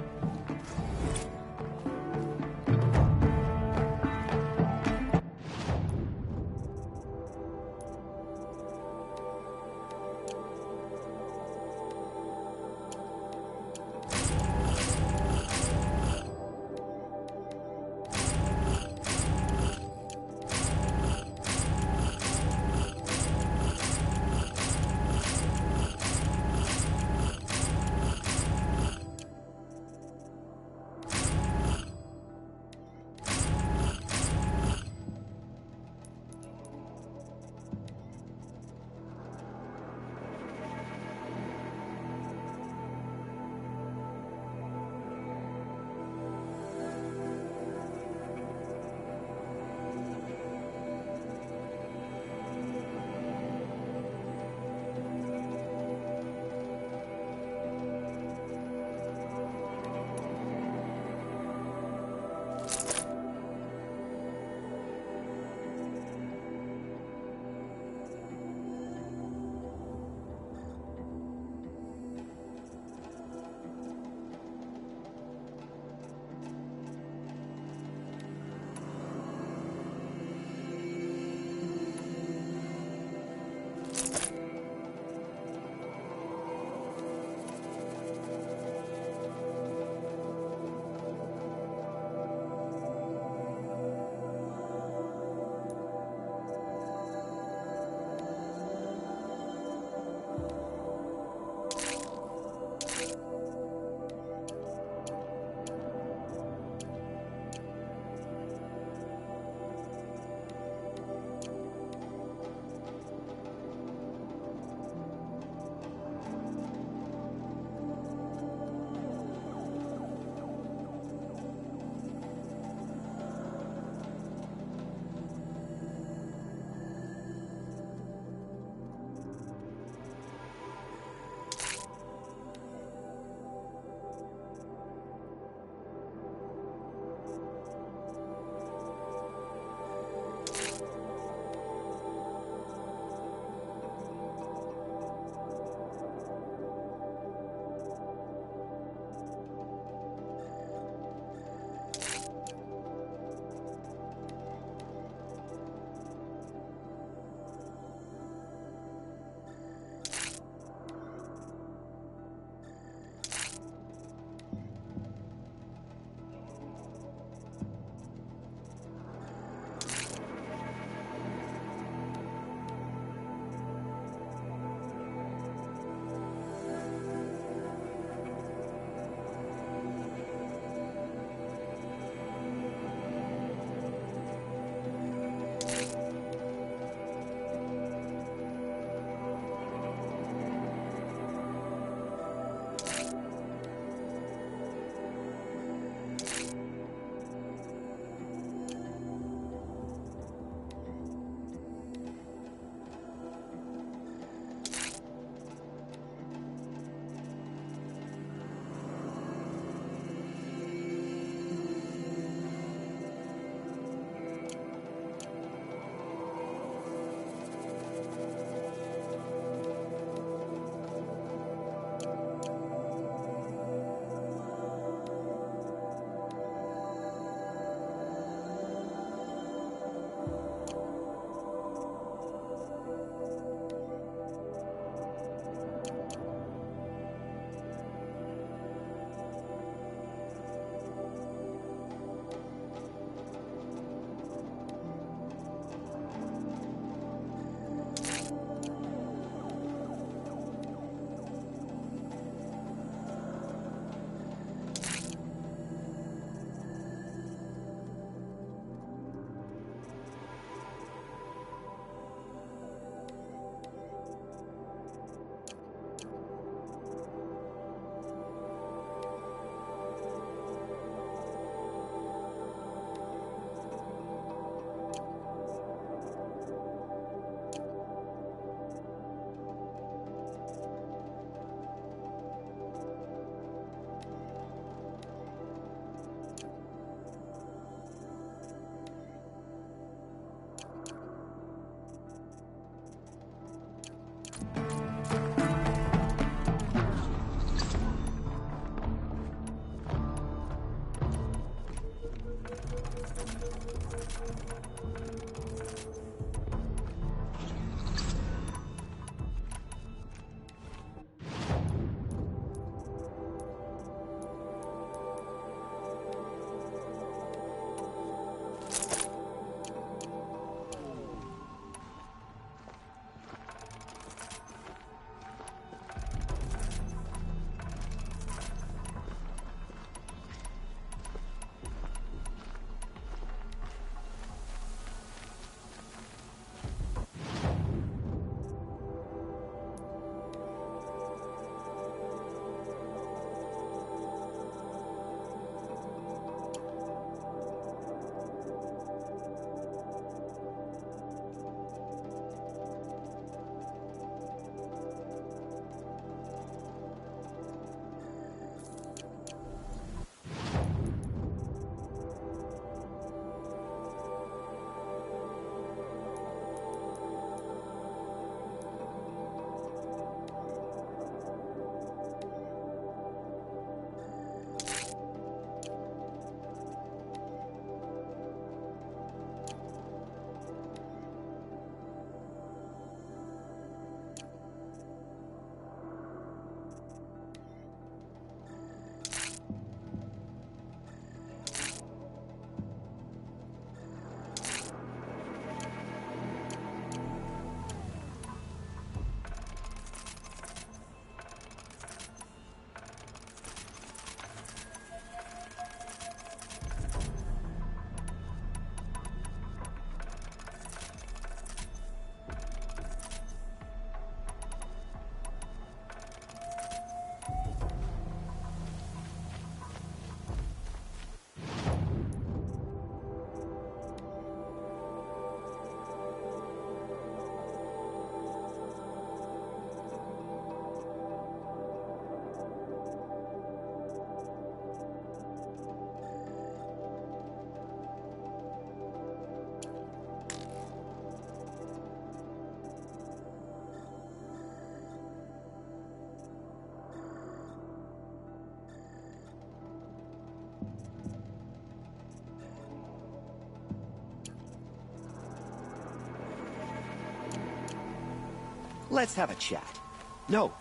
Let's have a chat. No,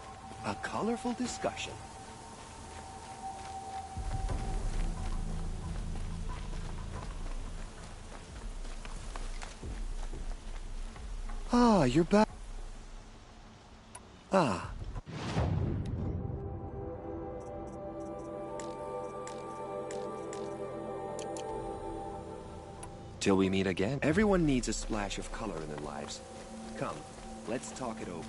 a colorful discussion. Ah, you're back. Ah. Till we meet again. Everyone needs a splash of color in their lives. Come, let's talk it over.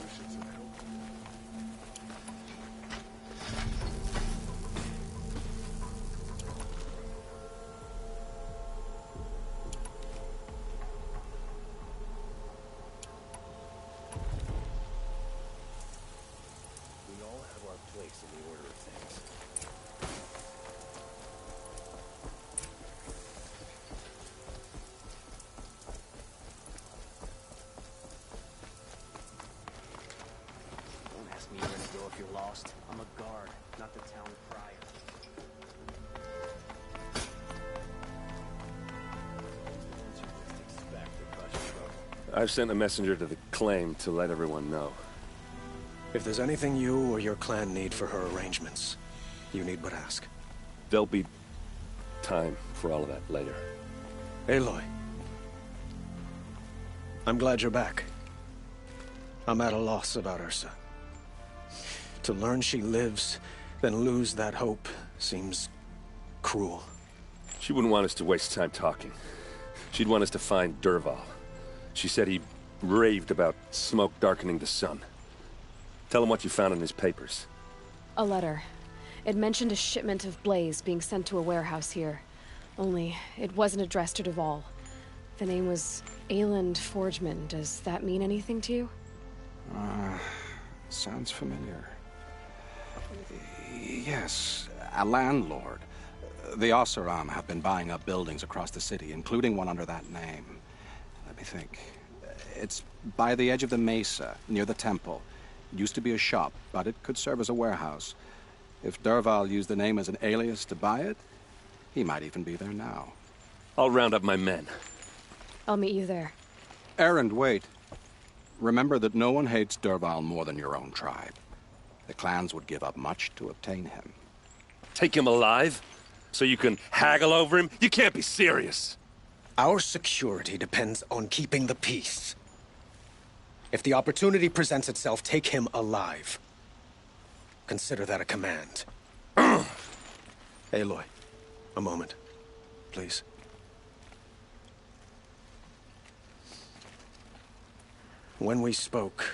We all have our place in the order of things. Don't ask me where to go if you're lost. I'm a guard, not the town crier. I've sent a messenger to the claim to let everyone know. If there's anything you or your clan need for her arrangements, you need but ask. There'll be time for all of that later. Aloy. I'm glad you're back. I'm at a loss about Ursa. To learn she lives, then lose that hope, seems cruel. She wouldn't want us to waste time talking. She'd want us to find Dervahl. She said he raved about smoke darkening the sun. Tell him what you found in his papers. A letter. It mentioned a shipment of blaze being sent to a warehouse here. Only, it wasn't addressed to Dervahl. The name was Ayland Forgeman. Does that mean anything to you? Sounds familiar. Yes, a landlord. The Oseram have been buying up buildings across the city, including one under that name. Let me think. It's by the edge of the mesa, near the temple. It used to be a shop, but it could serve as a warehouse. If Dervahl used the name as an alias to buy it, he might even be there now. I'll round up my men. I'll meet you there. Erend, wait. Remember that no one hates Dervahl more than your own tribe. The clans would give up much to obtain him. Take him alive? So you can haggle over him? You can't be serious. Our security depends on keeping the peace. If the opportunity presents itself, take him alive. Consider that a command. Aloy, a moment, please. When we spoke,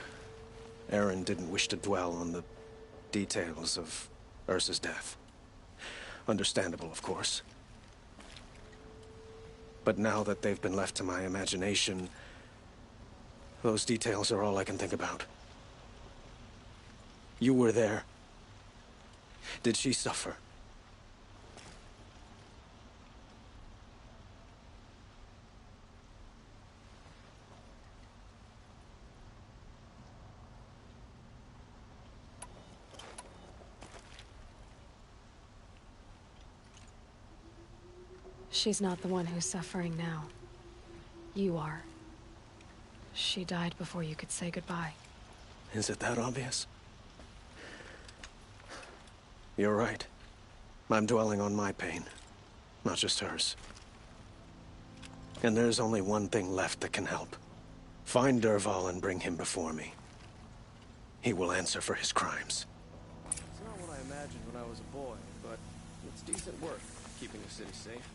Erend didn't wish to dwell on the details of Ursa's death. Understandable, of course. But now that they've been left to my imagination, those details are all I can think about. You were there. Did she suffer? She's not the one who's suffering now. You are. She died before you could say goodbye. Is it that obvious? You're right. I'm dwelling on my pain, not just hers. And there's only one thing left that can help. Find Dervahl and bring him before me. He will answer for his crimes. It's not what I imagined when I was a boy, but it's decent work, keeping the city safe.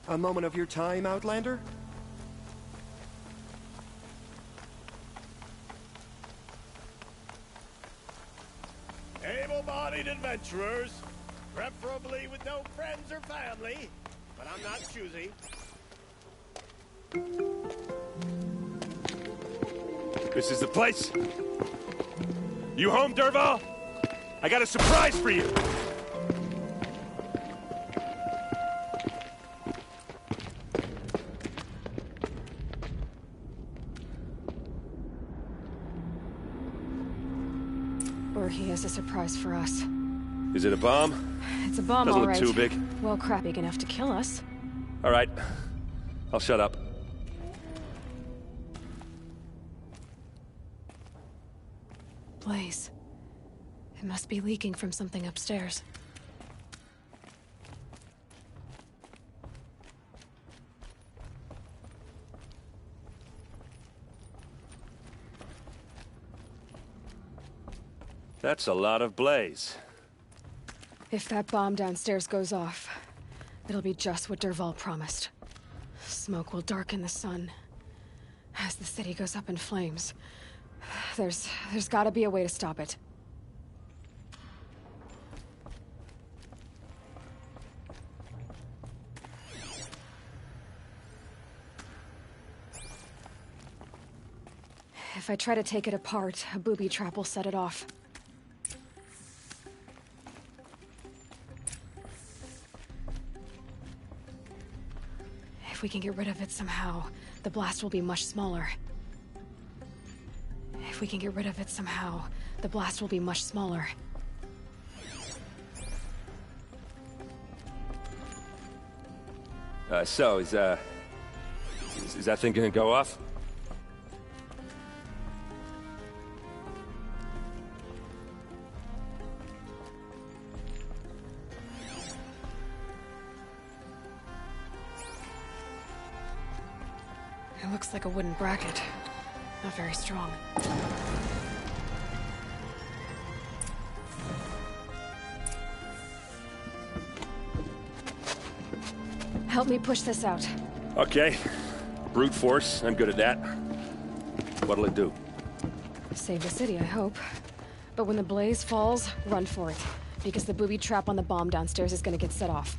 A moment of your time, Outlander? Able-bodied adventurers, preferably with no friends or family, but I'm not choosy. This is the place. You home, Dervahl? I got a surprise for you. Or he has a surprise for us. Is it a bomb? It's a bomb, Doesn't all look right. too big. Well, crap, big enough to kill us. All right. I'll shut up. Blaze. It must be leaking from something upstairs. That's a lot of blaze. If that bomb downstairs goes off, it'll be just what Dervahl promised. Smoke will darken the sun. As the city goes up in flames, there's gotta be a way to stop it. If I try to take it apart, a booby trap will set it off. If we can get rid of it somehow, the blast will be much smaller. If we can get rid of it somehow, the blast will be much smaller. So, is that thing gonna go off? It looks like a wooden bracket. Not very strong. Help me push this out. Okay. Brute force, I'm good at that. What'll it do? Save the city, I hope. But when the blaze falls, run for it. Because the booby trap on the bomb downstairs is gonna get set off.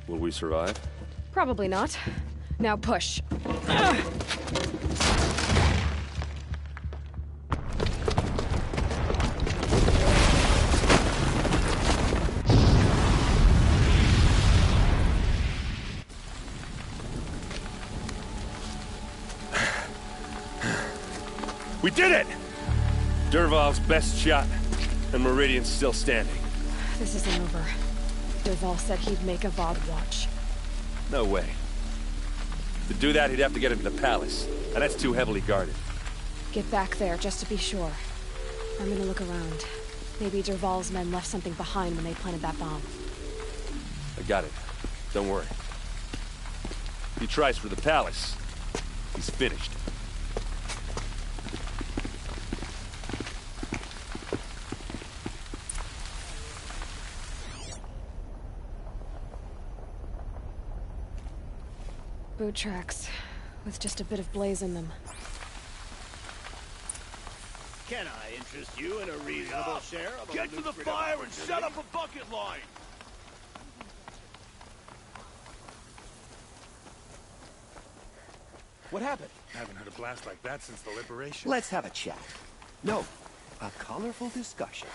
Will we survive? Probably not. Now push. We did it! Dervahl's best shot, and Meridian's still standing. This isn't over. Dervahl said he'd make Avad watch. No way. To do that, he'd have to get into the palace, and that's too heavily guarded. Get back there, just to be sure. I'm gonna look around. Maybe Dervahl's men left something behind when they planted that bomb. I got it. Don't worry. If he tries for the palace, he's finished. Boot tracks, with just a bit of blaze in them. Can I interest you in a reasonable share of a Get to the lucrative fire and opportunity? set up a bucket line! What happened? Haven't heard a blast like that since the liberation. Let's have a chat. No, a colorful discussion.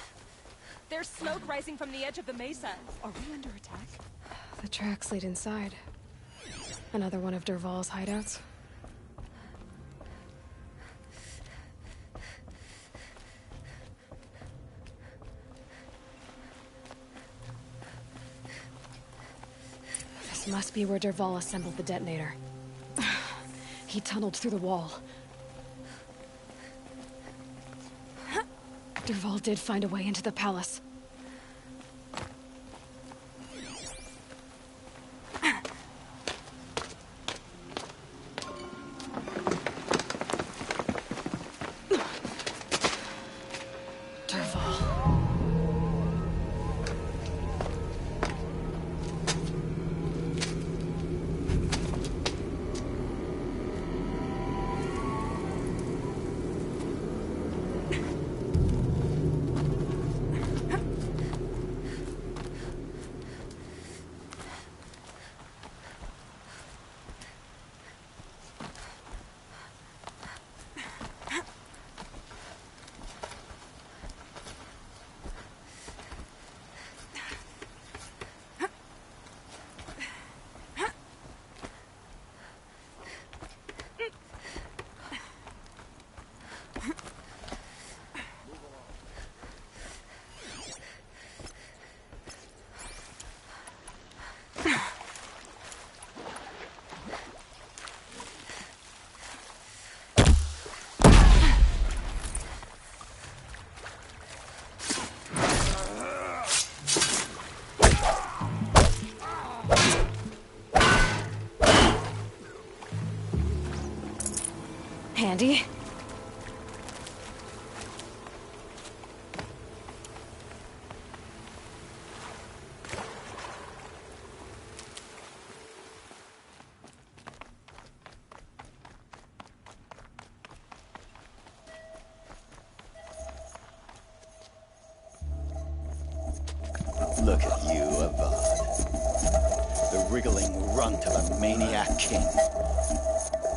There's smoke rising from the edge of the mesa. Are we under attack? The tracks lead inside. Another one of Dervahl's hideouts. This must be where Dervahl assembled the detonator. He tunneled through the wall. Dervahl did find a way into the palace. Handy. Look at you, Avad. The wriggling runt of a maniac king.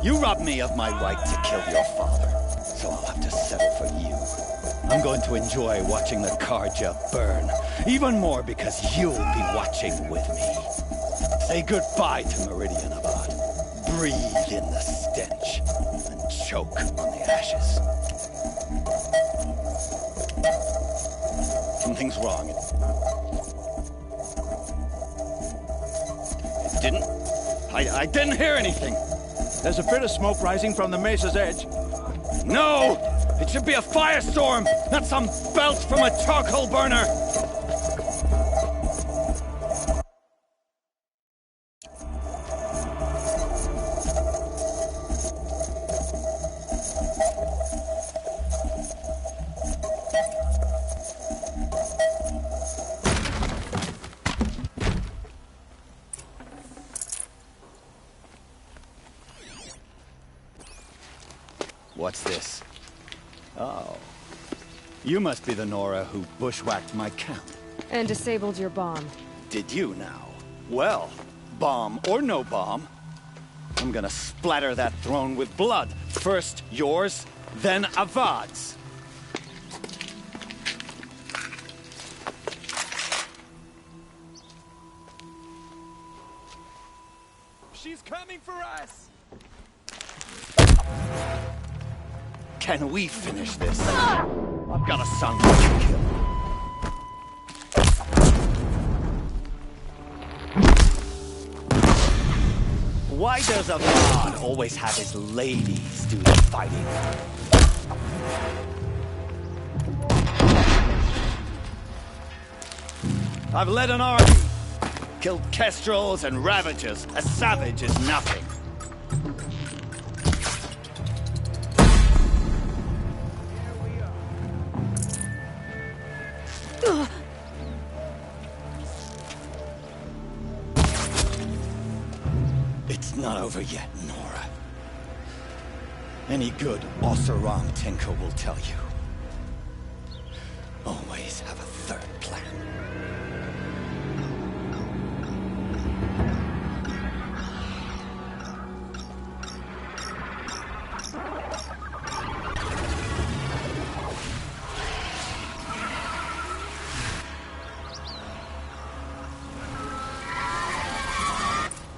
You robbed me of my right to kill your father, so I'll have to settle for you. I'm going to enjoy watching the Karja burn, even more because you'll be watching with me. Say goodbye to Meridian, Avad. Breathe in the stench, and choke on the ashes. Something's wrong. It didn't? I didn't hear anything. There's a bit of smoke rising from the mesa's edge. No! It should be a firestorm, not some belch from a charcoal burner! What's this? Oh. You must be the Nora who bushwhacked my camp. And disabled your bomb. Did you now? Well, bomb or no bomb, I'm gonna splatter that throne with blood. First yours, then Avad's. She's coming for us! Can we finish this? I've got a son to kill. Why does Avad always have his ladies do the fighting? I've led an army, killed kestrels and ravagers. A savage is nothing. It's not over yet, Nora. Any good Oseram tinker will tell you. Always have a third plan.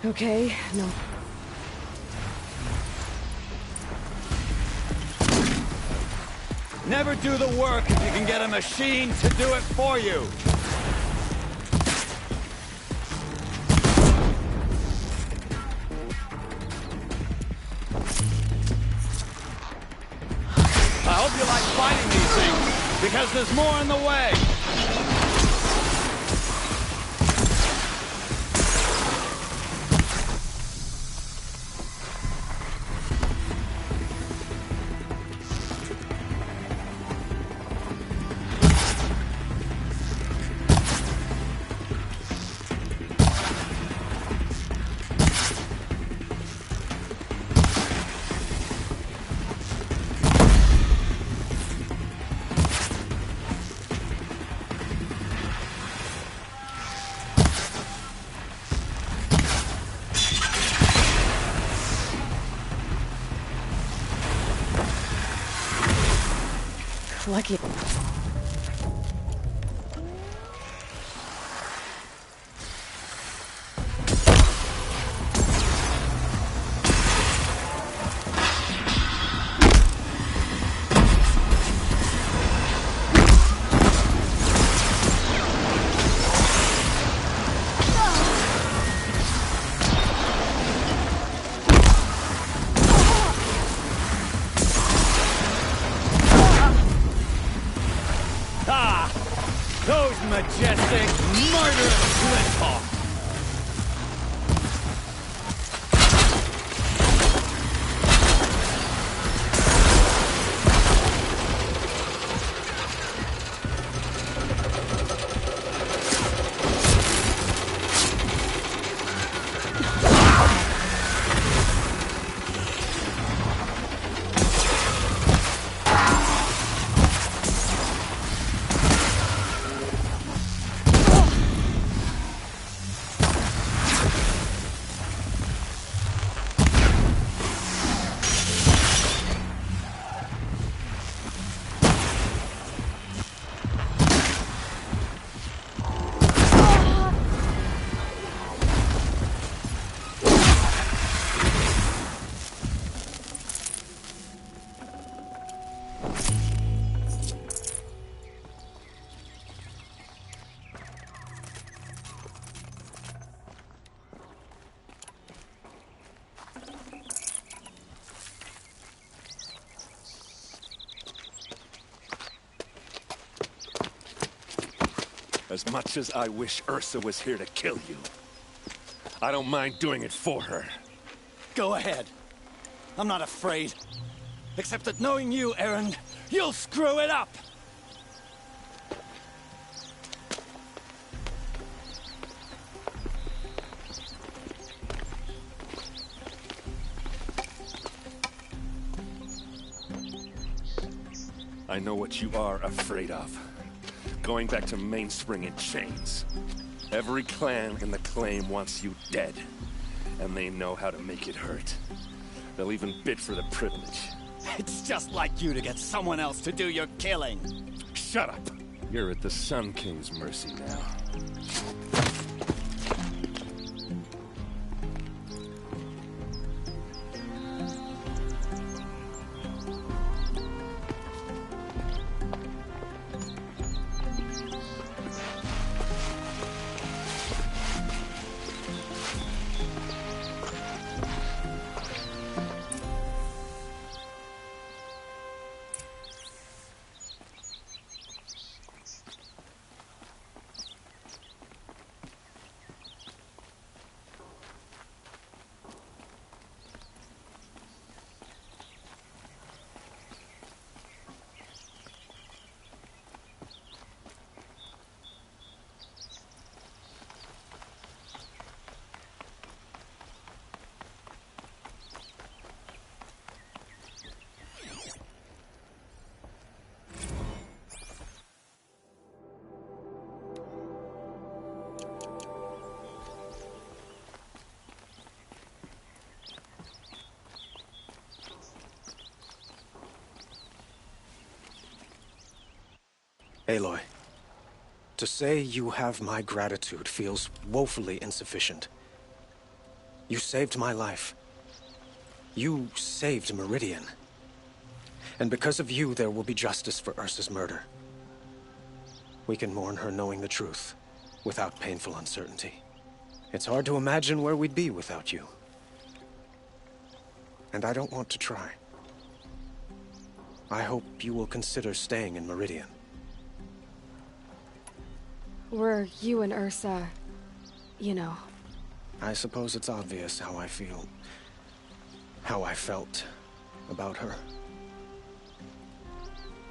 Okay, no. Never do the work if you can get a machine to do it for you. I hope you like fighting these things, because there's more in the way. Lucky. Those majestic, murderous Flinthawks! As much as I wish Ursa was here to kill you, I don't mind doing it for her. Go ahead. I'm not afraid. Except that knowing you, Aaron, you'll screw it up! I know what you are afraid of. Going back to Mainspring in chains. Every clan in the claim wants you dead. And they know how to make it hurt. They'll even bid for the privilege. It's just like you to get someone else to do your killing. Shut up! You're at the Sun King's mercy now. Aloy, to say you have my gratitude feels woefully insufficient. You saved my life. You saved Meridian. And because of you, there will be justice for Ursa's murder. We can mourn her knowing the truth, without painful uncertainty. It's hard to imagine where we'd be without you. And I don't want to try. I hope you will consider staying in Meridian. Were you and Ursa, you know? I suppose it's obvious how I feel. How I felt about her.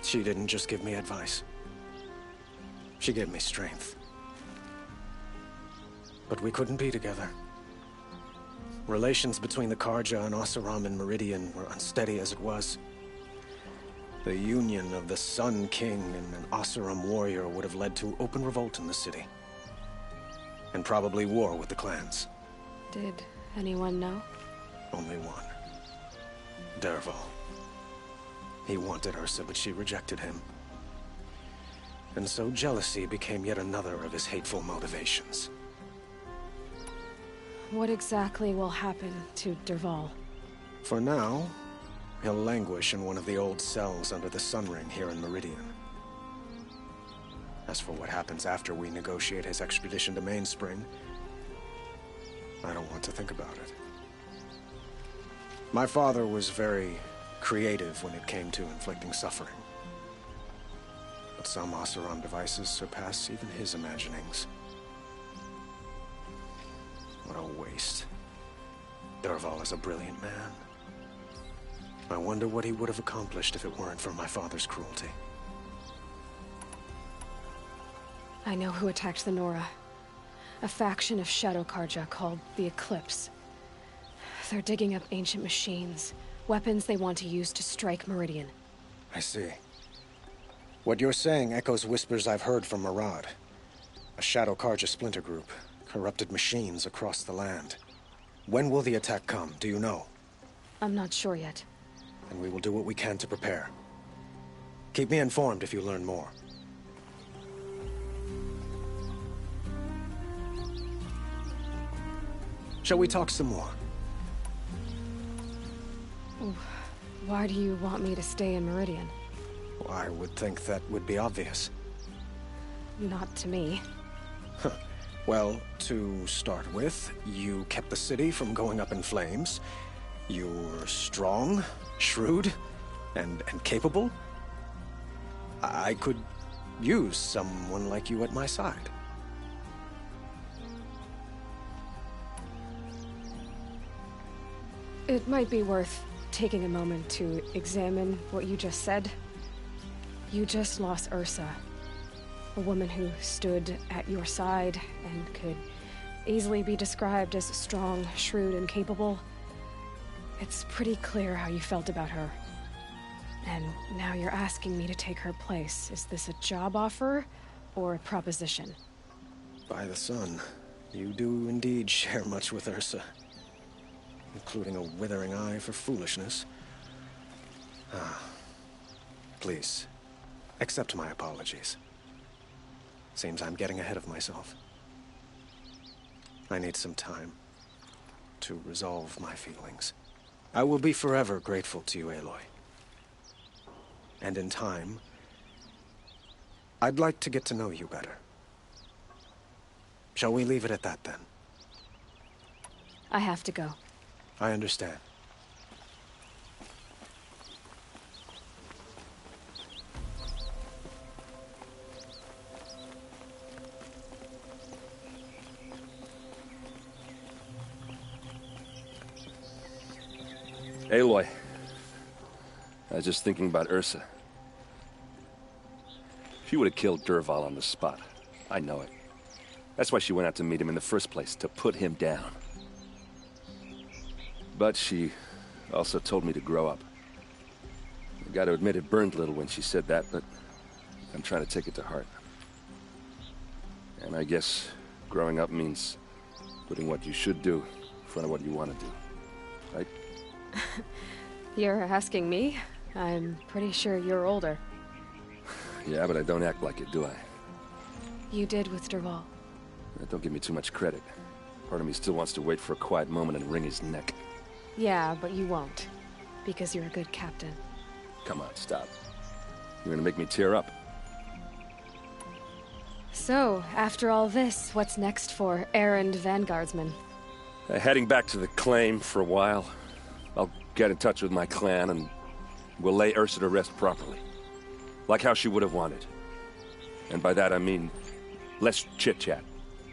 She didn't just give me advice. She gave me strength. But we couldn't be together. Relations between the Karja and Oseram and Meridian were unsteady as it was. The union of the Sun King and an Oseram warrior would have led to open revolt in the city. And probably war with the clans. Did anyone know? Only one. Dervahl. He wanted Ursa, but she rejected him. And so jealousy became yet another of his hateful motivations. What exactly will happen to Dervahl? For now, he'll languish in one of the old cells under the Sun Ring here in Meridian. As for what happens after we negotiate his extradition to Mainspring, I don't want to think about it. My father was very creative when it came to inflicting suffering. But some Oseram devices surpass even his imaginings. What a waste. Dervahl is a brilliant man. I wonder what he would have accomplished if it weren't for my father's cruelty. I know who attacked the Nora. A faction of Shadow Karja called the Eclipse. They're digging up ancient machines, weapons they want to use to strike Meridian. I see. What you're saying echoes whispers I've heard from Murad. A Shadow Karja splinter group, corrupted machines across the land. When will the attack come, do you know? I'm not sure yet. And we will do what we can to prepare. Keep me informed if you learn more. Shall we talk some more? Why do you want me to stay in Meridian? I would think that would be obvious. Not to me. Well, to start with, you kept the city from going up in flames. You were strong, shrewd, and capable. I could use someone like you at my side. It might be worth taking a moment to examine what you just said. You just lost Ursa, a woman who stood at your side and could easily be described as strong, shrewd, and capable. It's pretty clear how you felt about her. And now you're asking me to take her place. Is this a job offer or a proposition? By the sun, you do indeed share much with Ursa, including a withering eye for foolishness. Please, accept my apologies. Seems I'm getting ahead of myself. I need some time to resolve my feelings. I will be forever grateful to you, Aloy. And in time, I'd like to get to know you better. Shall we leave it at that, then? I have to go. I understand. Aloy, I was just thinking about Ursa. She would have killed Dervahl on the spot. I know it. That's why she went out to meet him in the first place, to put him down. But she also told me to grow up. I gotta admit it burned a little when she said that, but I'm trying to take it to heart. And I guess growing up means putting what you should do in front of what you want to do. Right? You're asking me? I'm pretty sure you're older. Yeah, but I don't act like it, do I? You did with Dervahl. Don't give me too much credit. Part of me still wants to wait for a quiet moment and wring his neck. Yeah, but you won't. Because you're a good captain. Come on, stop. You're gonna make me tear up. So, after all this, what's next for errand vanguardsman? Heading back to the claim for a while. I'll get in touch with my clan and we'll lay Ursa to rest properly. Like how she would have wanted. And by that I mean less chit-chat,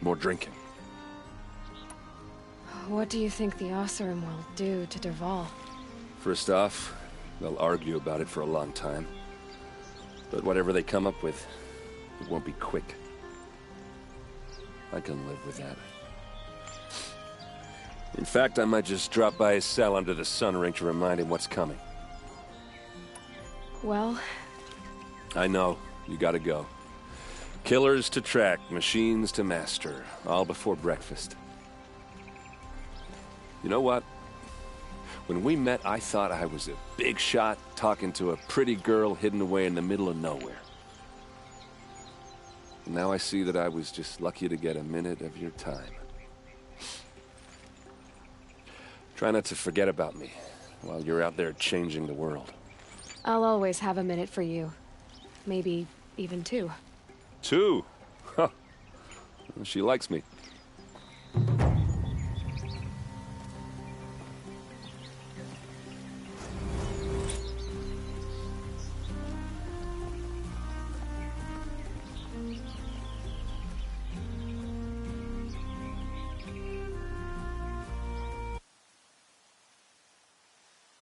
more drinking. What do you think the Oseram will do to Dervahl? First off, they'll argue about it for a long time. But whatever they come up with, it won't be quick. I can live with that. In fact, I might just drop by his cell under the sun ring to remind him what's coming. Well... I know. You gotta go. Killers to track, machines to master. All before breakfast. You know what? When we met, I thought I was a big shot talking to a pretty girl hidden away in the middle of nowhere. And now I see that I was just lucky to get a minute of your time. Try not to forget about me while you're out there changing the world. I'll always have a minute for you. Maybe even two. 2? Huh. She likes me.